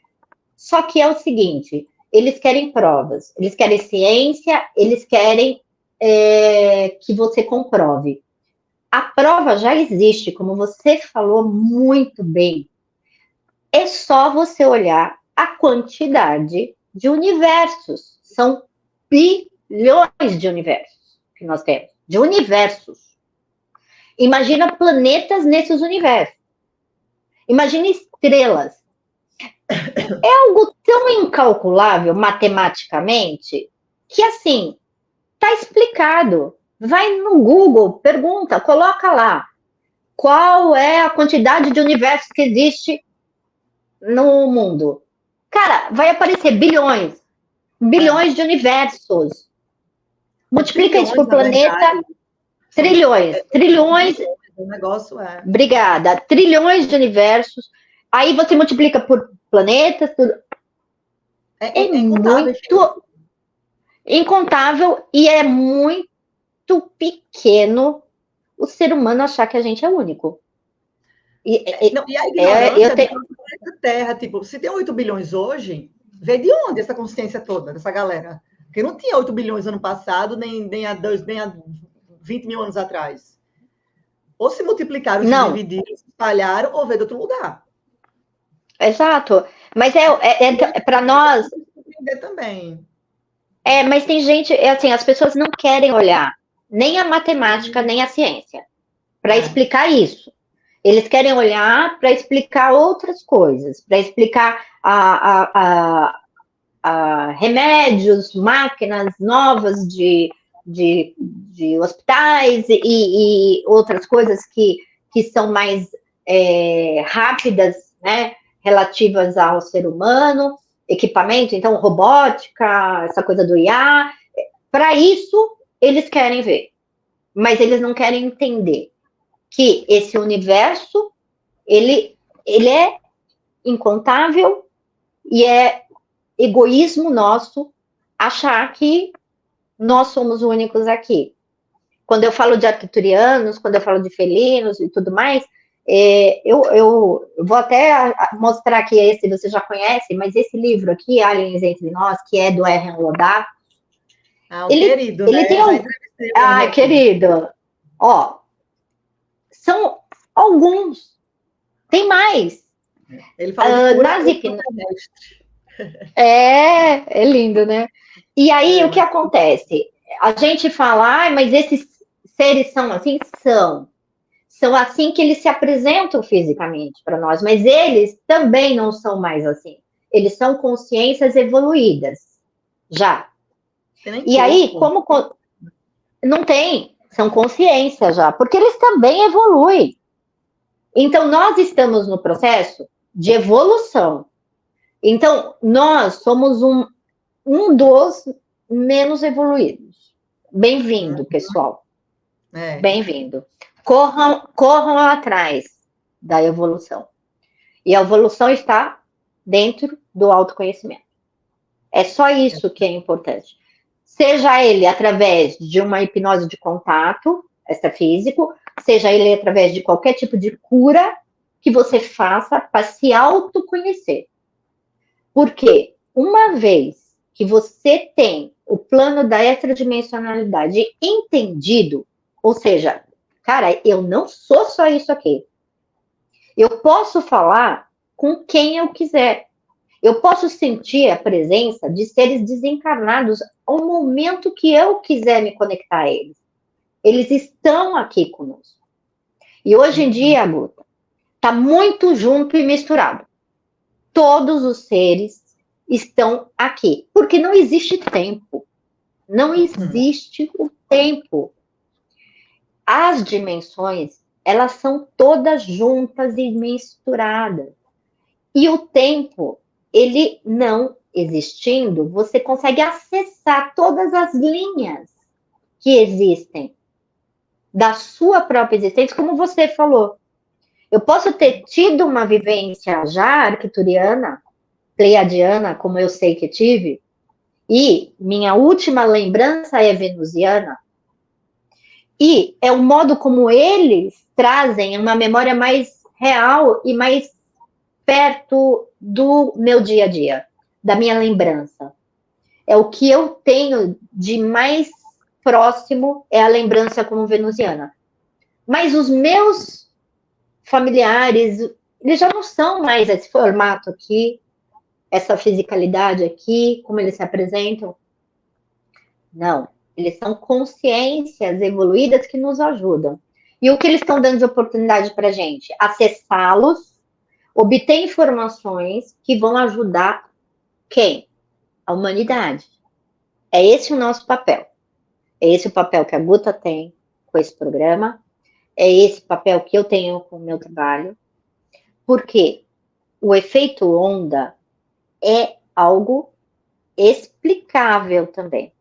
Speaker 2: Só que é o seguinte, eles querem provas, eles querem ciência, eles querem que você comprove. A prova já existe, como você falou muito bem. É só você olhar a quantidade de universos. São bilhões de universos que nós temos. De universos. Imagina planetas nesses universos. Imagina estrelas. É algo tão incalculável matematicamente que, assim, está explicado. Vai no Google, pergunta, coloca lá. Qual é a quantidade de universos que existe no mundo? Cara, vai aparecer bilhões. Bilhões de universos. Multiplica isso por planeta. Trilhões. Trilhões.
Speaker 1: O negócio é.
Speaker 2: Obrigada. Trilhões de universos. Aí você multiplica por planetas. Tudo. É incontável, muito incontável e é muito pequeno o ser humano achar que a gente é único.
Speaker 1: E a ignorância do planeta Terra, tipo, se tem 8 bilhões hoje, veio de onde essa consciência toda, dessa galera? Porque não tinha 8 bilhões ano passado, nem há 20 mil anos atrás. Ou se multiplicaram, se dividiram, se espalharam, ou veio de outro lugar.
Speaker 2: Exato. Mas para nós...
Speaker 1: Entender também.
Speaker 2: Mas tem gente... assim, as pessoas não querem olhar nem a matemática, nem a ciência para explicar isso. Eles querem olhar para explicar outras coisas, para explicar remédios, máquinas novas de hospitais e outras coisas que são mais rápidas, né, relativas ao ser humano, equipamento, então robótica, essa coisa do IA. Para isso, eles querem ver, mas eles não querem entender que esse universo, ele é incontável e é egoísmo nosso achar que nós somos únicos aqui. Quando eu falo de arcturianos, quando eu falo de felinos e tudo mais, eu vou até mostrar aqui esse, você já conhece, mas esse livro aqui, Aliens Entre Nós, que é do R. Lodar.
Speaker 1: Querido,
Speaker 2: ele tem querido. Ó, são alguns. Tem mais.
Speaker 1: Ele fala de cura
Speaker 2: extraterrestre. É lindo, né? E aí, o que acontece? A gente fala, mas esses seres são assim? São assim que eles se apresentam fisicamente para nós, mas eles também não são mais assim. Eles são consciências evoluídas, já. E aí, como... Não tem, são consciências já, porque eles também evoluem. Então, nós estamos no processo de evolução. Então, nós somos um dos menos evoluídos. Bem-vindo, pessoal. Bem-vindo. Corram atrás da evolução. E a evolução está dentro do autoconhecimento. É só isso que é importante. Seja ele através de uma hipnose de contato extrafísico, seja ele através de qualquer tipo de cura que você faça para se autoconhecer. Porque uma vez que você tem o plano da extradimensionalidade entendido, ou seja, cara, eu não sou só isso aqui. Eu posso falar com quem eu quiser. Eu posso sentir a presença de seres desencarnados ao momento que eu quiser me conectar a eles. Eles estão aqui conosco. E hoje em dia, Guta, está muito junto e misturado. Todos os seres estão aqui. Porque não existe tempo. Não existe o tempo. As dimensões, elas são todas juntas e misturadas. E o tempo, ele não existindo, você consegue acessar todas as linhas que existem da sua própria existência, como você falou. Eu posso ter tido uma vivência já arcturiana, pleiadiana, como eu sei que tive, e minha última lembrança é venusiana, e é o modo como eles trazem uma memória mais real e mais perto do meu dia a dia, da minha lembrança. É o que eu tenho de mais próximo, é a lembrança como venusiana. Mas os meus familiares, eles já não são mais esse formato aqui, essa fisicalidade aqui, como eles se apresentam. Não, eles são consciências evoluídas que nos ajudam. E o que eles estão dando de oportunidade para a gente? Acessá-los, obter informações que vão ajudar quem? A humanidade. É esse o nosso papel. É esse o papel que a Guta tem com esse programa. É esse papel que eu tenho com o meu trabalho. Porque o efeito onda é algo explicável também.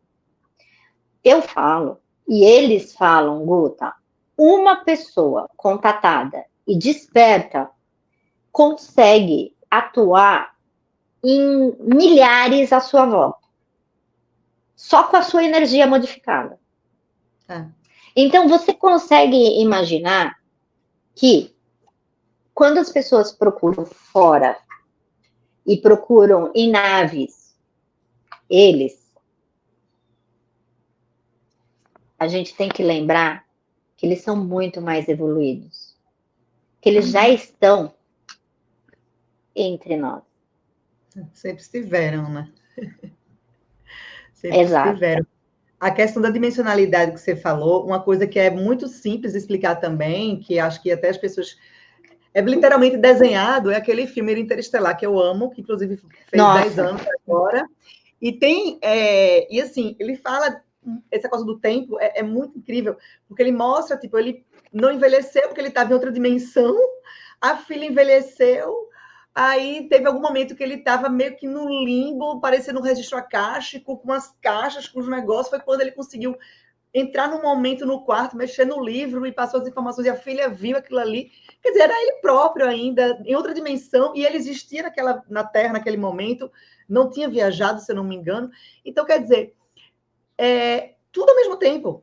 Speaker 2: Eu falo, e eles falam, Guta, uma pessoa contatada e desperta consegue atuar em milhares à sua volta, só com a sua energia modificada.
Speaker 1: É.
Speaker 2: Então, você consegue imaginar que quando as pessoas procuram fora e procuram em naves, a gente tem que lembrar que eles são muito mais evoluídos, que eles já estão entre nós.
Speaker 1: Sempre estiveram, né? Sempre
Speaker 2: Exato.
Speaker 1: estiveram. A questão da dimensionalidade que você falou, uma coisa que é muito simples de explicar também, que acho que até as pessoas... É literalmente desenhado, é aquele filme Interestelar, que eu amo, que inclusive fez 10 anos agora. E tem... e assim, ele fala... Essa coisa do tempo é muito incrível, porque ele mostra, tipo, ele não envelheceu porque ele estava em outra dimensão, a filha envelheceu, aí teve algum momento que ele estava meio que no limbo, parecendo um registro acástico, com umas caixas, com os negócios, foi quando ele conseguiu entrar num momento no quarto, mexer no livro e passou as informações, e a filha viu aquilo ali. Quer dizer, era ele próprio ainda, em outra dimensão, e ele existia na Terra naquele momento, não tinha viajado, se eu não me engano. Então, quer dizer, tudo ao mesmo tempo.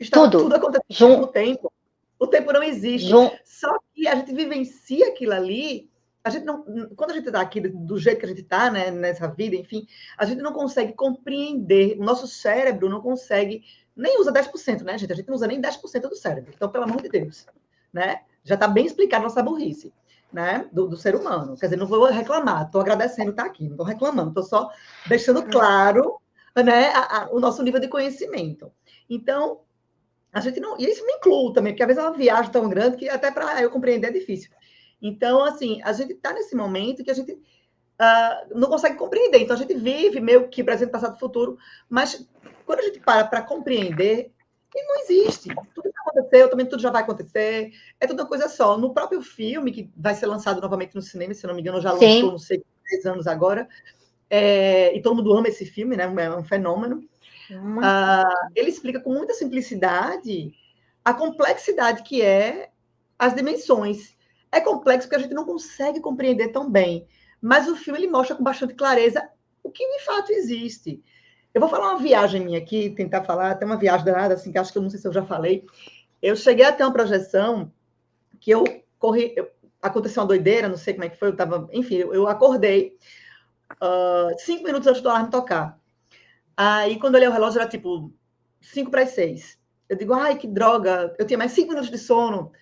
Speaker 1: Estava tudo acontecendo ao mesmo tempo. O tempo não existe. Só que a gente vivencia aquilo ali. A gente não, quando a gente está aqui do jeito que a gente está, né, nessa vida, enfim, a gente não consegue compreender. O nosso cérebro não consegue, nem usa 10%, né, gente? A gente não usa nem 10% do cérebro. Então, pelo amor de Deus, né? Já está bem explicado a nossa burrice, né, do ser humano. Quer dizer, não vou reclamar, estou agradecendo estar aqui, não estou reclamando, estou só deixando claro, né, o nosso nível de conhecimento. Então, a gente não... E isso me inclui também, porque às vezes é uma viagem tão grande que até para eu compreender é difícil. Então, assim, a gente está nesse momento que a gente não consegue compreender. Então, a gente vive meio que presente, passado, futuro, mas quando a gente para compreender, ele não existe. Tudo já aconteceu, também tudo já vai acontecer, é tudo uma coisa só. No próprio filme, que vai ser lançado novamente no cinema, se não me engano, já lançou, não sei, 10 anos agora, e todo mundo ama esse filme, né? É um fenômeno. Ele explica com muita simplicidade a complexidade que é as dimensões. É complexo porque a gente não consegue compreender tão bem, mas o filme ele mostra com bastante clareza o que de fato existe. Eu vou falar uma viagem minha aqui, tentar falar até uma viagem danada, assim, que acho que eu não sei se eu já falei. Eu cheguei até uma projeção que eu corri... Aconteceu uma doideira, não sei como é que foi, eu tava... Enfim, eu acordei 5 minutos antes do alarme tocar. Aí, quando eu olhei o relógio, era tipo 5 para as 6. Eu digo, ai, que droga, eu tinha mais 5 minutos de sono,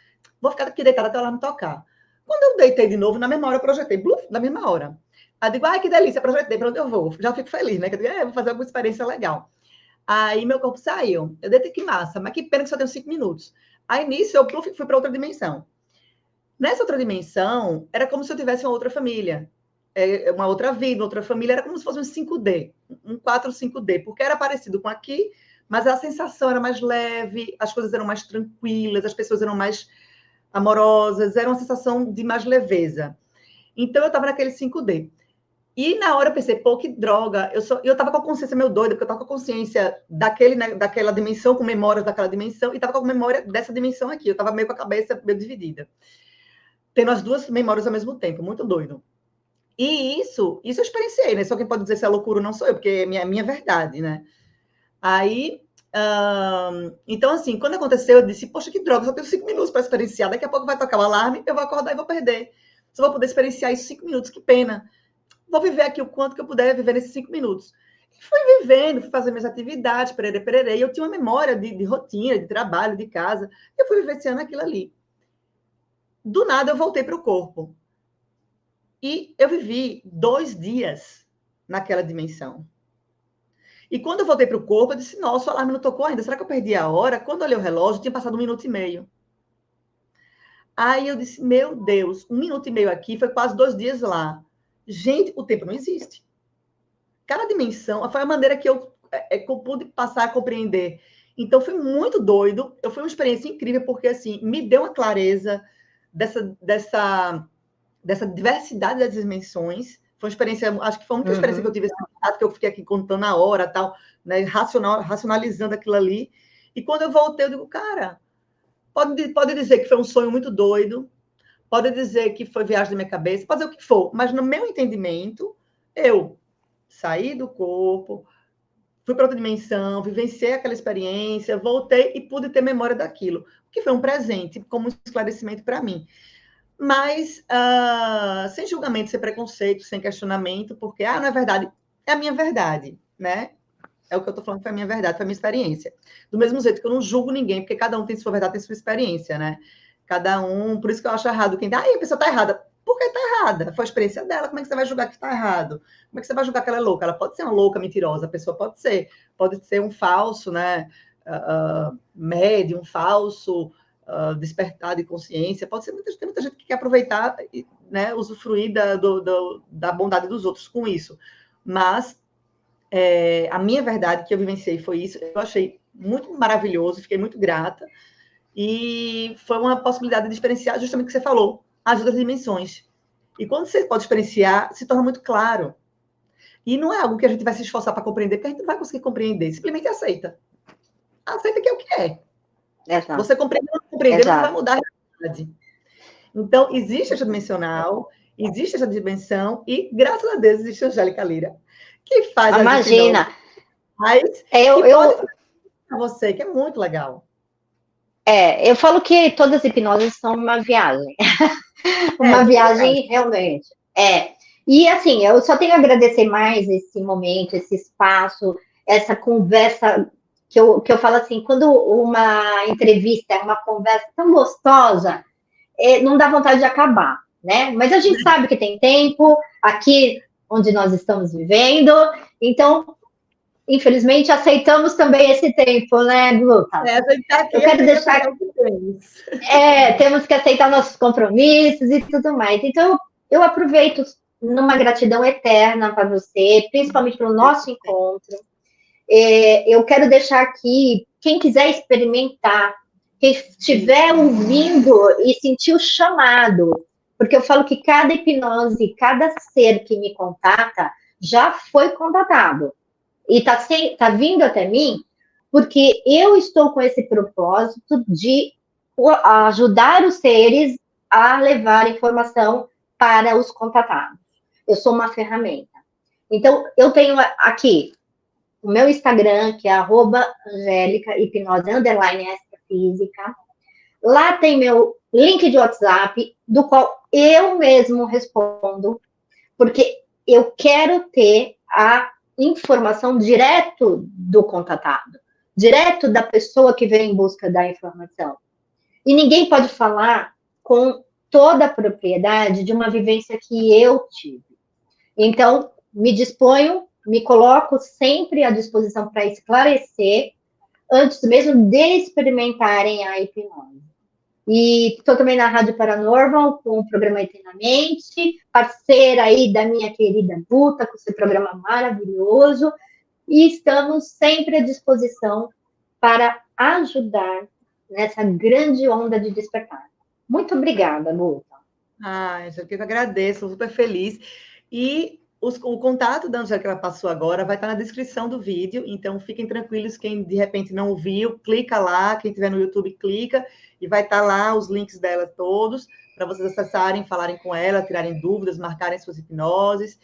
Speaker 1: vou ficar aqui deitada até o alarme tocar. Quando eu deitei de novo, na mesma hora eu projetei, bluf, na mesma hora. Aí eu digo, ai, que delícia, projetei, para onde eu vou? Já fico feliz, né? Que eu digo, vou fazer alguma experiência legal. Aí meu corpo saiu. Eu deitei, que massa, mas que pena que só tenho 5 minutos. Aí nisso eu bluf, fui para outra dimensão. Nessa outra dimensão, era como se eu tivesse uma outra família. Uma outra vida, outra família, era como se fosse um 5D, um 4, 5D, porque era parecido com aqui, mas a sensação era mais leve, as coisas eram mais tranquilas, as pessoas eram mais amorosas, era uma sensação de mais leveza. Então, eu estava naquele 5D. E na hora eu pensei, pô, que droga, eu estava com a consciência meio doida, porque eu estava com a consciência daquela dimensão, com memórias daquela dimensão, e estava com a memória dessa dimensão aqui, eu estava meio com a cabeça meio dividida. Tendo as duas memórias ao mesmo tempo, muito doido. E isso eu experienciei, né? Só quem pode dizer se é loucura não sou eu, porque é minha verdade, né? Aí, então, assim, quando aconteceu, eu disse, poxa, que droga, só tenho 5 minutos para experienciar, daqui a pouco vai tocar o alarme, eu vou acordar e vou perder. Só vou poder experienciar isso 5 minutos, que pena. Vou viver aqui o quanto que eu puder viver nesses 5 minutos. Fui vivendo, fui fazer minhas atividades, perere, perere, e eu tinha uma memória de rotina, de trabalho, de casa. Eu fui vivenciando aquilo ali. Do nada, eu voltei para o corpo. E eu vivi 2 dias naquela dimensão. E quando eu voltei para o corpo, eu disse, nossa, o alarme não tocou ainda. Será que eu perdi a hora? Quando eu olhei o relógio, tinha passado 1 minuto e meio. Aí eu disse, meu Deus, 1 minuto e meio aqui, foi quase 2 dias lá. Gente, o tempo não existe. Cada dimensão, foi a maneira que eu pude passar a compreender. Então, foi muito doido. Foi uma experiência incrível, porque, assim, me deu uma clareza dessa diversidade das dimensões. Foi uma experiência, acho que foi muita experiência que eu tive, que eu fiquei aqui contando a hora, tal, né, racionalizando aquilo ali. E quando eu voltei, eu digo, cara, pode dizer que foi um sonho muito doido, pode dizer que foi viagem da minha cabeça, pode dizer o que for, mas no meu entendimento, eu saí do corpo, fui para outra dimensão, vivenciei aquela experiência, voltei e pude ter memória daquilo, que foi um presente, como um esclarecimento para mim. Mas sem julgamento, sem preconceito, sem questionamento, porque, não é verdade, é a minha verdade, né? É o que eu estou falando que foi a minha verdade, foi a minha experiência. Do mesmo jeito que eu não julgo ninguém, porque cada um tem sua verdade, tem sua experiência, né? Cada um, por isso que eu acho errado quem a pessoa está errada. Por que está errada? Foi a experiência dela, como é que você vai julgar que está errado? Como é que você vai julgar que ela é louca? Ela pode ser uma louca, mentirosa, a pessoa pode ser um falso, né? Médium, um falso despertar de consciência, pode ser tem muita gente que quer aproveitar, né, usufruir da bondade dos outros com isso, mas a minha verdade que eu vivenciei foi isso, eu achei muito maravilhoso, fiquei muito grata, e foi uma possibilidade de experienciar justamente o que você falou, as outras dimensões. E quando você pode experienciar, se torna muito claro. E não é algo que a gente vai se esforçar para compreender, porque a gente não vai conseguir compreender, simplesmente aceita. Aceita que é o que é.
Speaker 2: Exato.
Speaker 1: Você compreender ou não compreender, não vai mudar a realidade. Então, existe essa dimensional, existe essa dimensão, e, graças a Deus, existe a Angélica Lira, que faz
Speaker 2: Imagina.
Speaker 1: Mas que pode fazer para você, que é muito legal.
Speaker 2: Eu falo que todas as hipnoses são uma viagem. Uma viagem, realmente. E, assim, eu só tenho a agradecer mais esse momento, esse espaço, essa conversa que eu falo assim, quando uma entrevista, uma conversa tão gostosa, não dá vontade de acabar, né? Mas a gente sabe que tem tempo aqui onde nós estamos vivendo, então, infelizmente, aceitamos também esse tempo, né, Luta? Eu quero deixar... temos que aceitar nossos compromissos e tudo mais. Então, eu aproveito numa gratidão eterna para você, principalmente pelo nosso encontro. Eu quero deixar aqui, quem quiser experimentar, quem estiver ouvindo e sentir o chamado, porque eu falo que cada hipnose, cada ser que me contata, já foi contatado. E está vindo até mim, porque eu estou com esse propósito de ajudar os seres a levar informação para os contatados. Eu sou uma ferramenta. Então, eu tenho aqui o meu Instagram, que é @Angélica Hipnose _extrafísica. Lá tem meu link de WhatsApp, do qual eu mesmo respondo, porque eu quero ter a informação direto do contatado, direto da pessoa que vem em busca da informação. E ninguém pode falar com toda a propriedade de uma vivência que eu tive. Então, me disponho, me coloco sempre à disposição para esclarecer, antes mesmo de experimentarem a hipnose. E estou também na Rádio Paranormal, com o programa Eternamente, parceira aí da minha querida Guta, com seu programa maravilhoso, e estamos sempre à disposição para ajudar nessa grande onda de despertar. Muito obrigada, Guta.
Speaker 1: Eu que agradeço, super feliz. E o contato da Angélica que ela passou agora vai estar na descrição do vídeo, então fiquem tranquilos, quem de repente não ouviu, clica lá, quem estiver no YouTube, clica, e vai estar lá os links dela todos, para vocês acessarem, falarem com ela, tirarem dúvidas, marcarem suas hipnoses.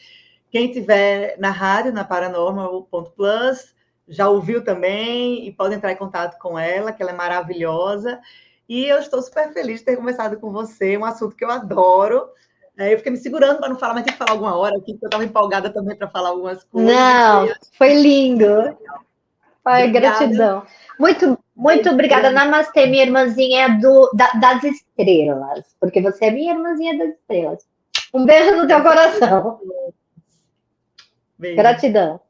Speaker 1: Quem estiver na rádio, na Paranormal.plus, já ouviu também, e pode entrar em contato com ela, que ela é maravilhosa. E eu estou super feliz de ter conversado com você, um assunto que eu adoro. Eu fiquei me segurando para não falar, mas tem que falar alguma hora aqui, porque eu estava empolgada também para falar algumas coisas.
Speaker 2: Não, foi lindo. Ai,
Speaker 1: Obrigada.
Speaker 2: gratidão. Muito, muito
Speaker 1: Beijo
Speaker 2: obrigada.
Speaker 1: grande.
Speaker 2: Namastê, minha irmãzinha das estrelas, porque você é minha irmãzinha das estrelas. Um beijo no teu coração.
Speaker 1: Beijo.
Speaker 2: Gratidão.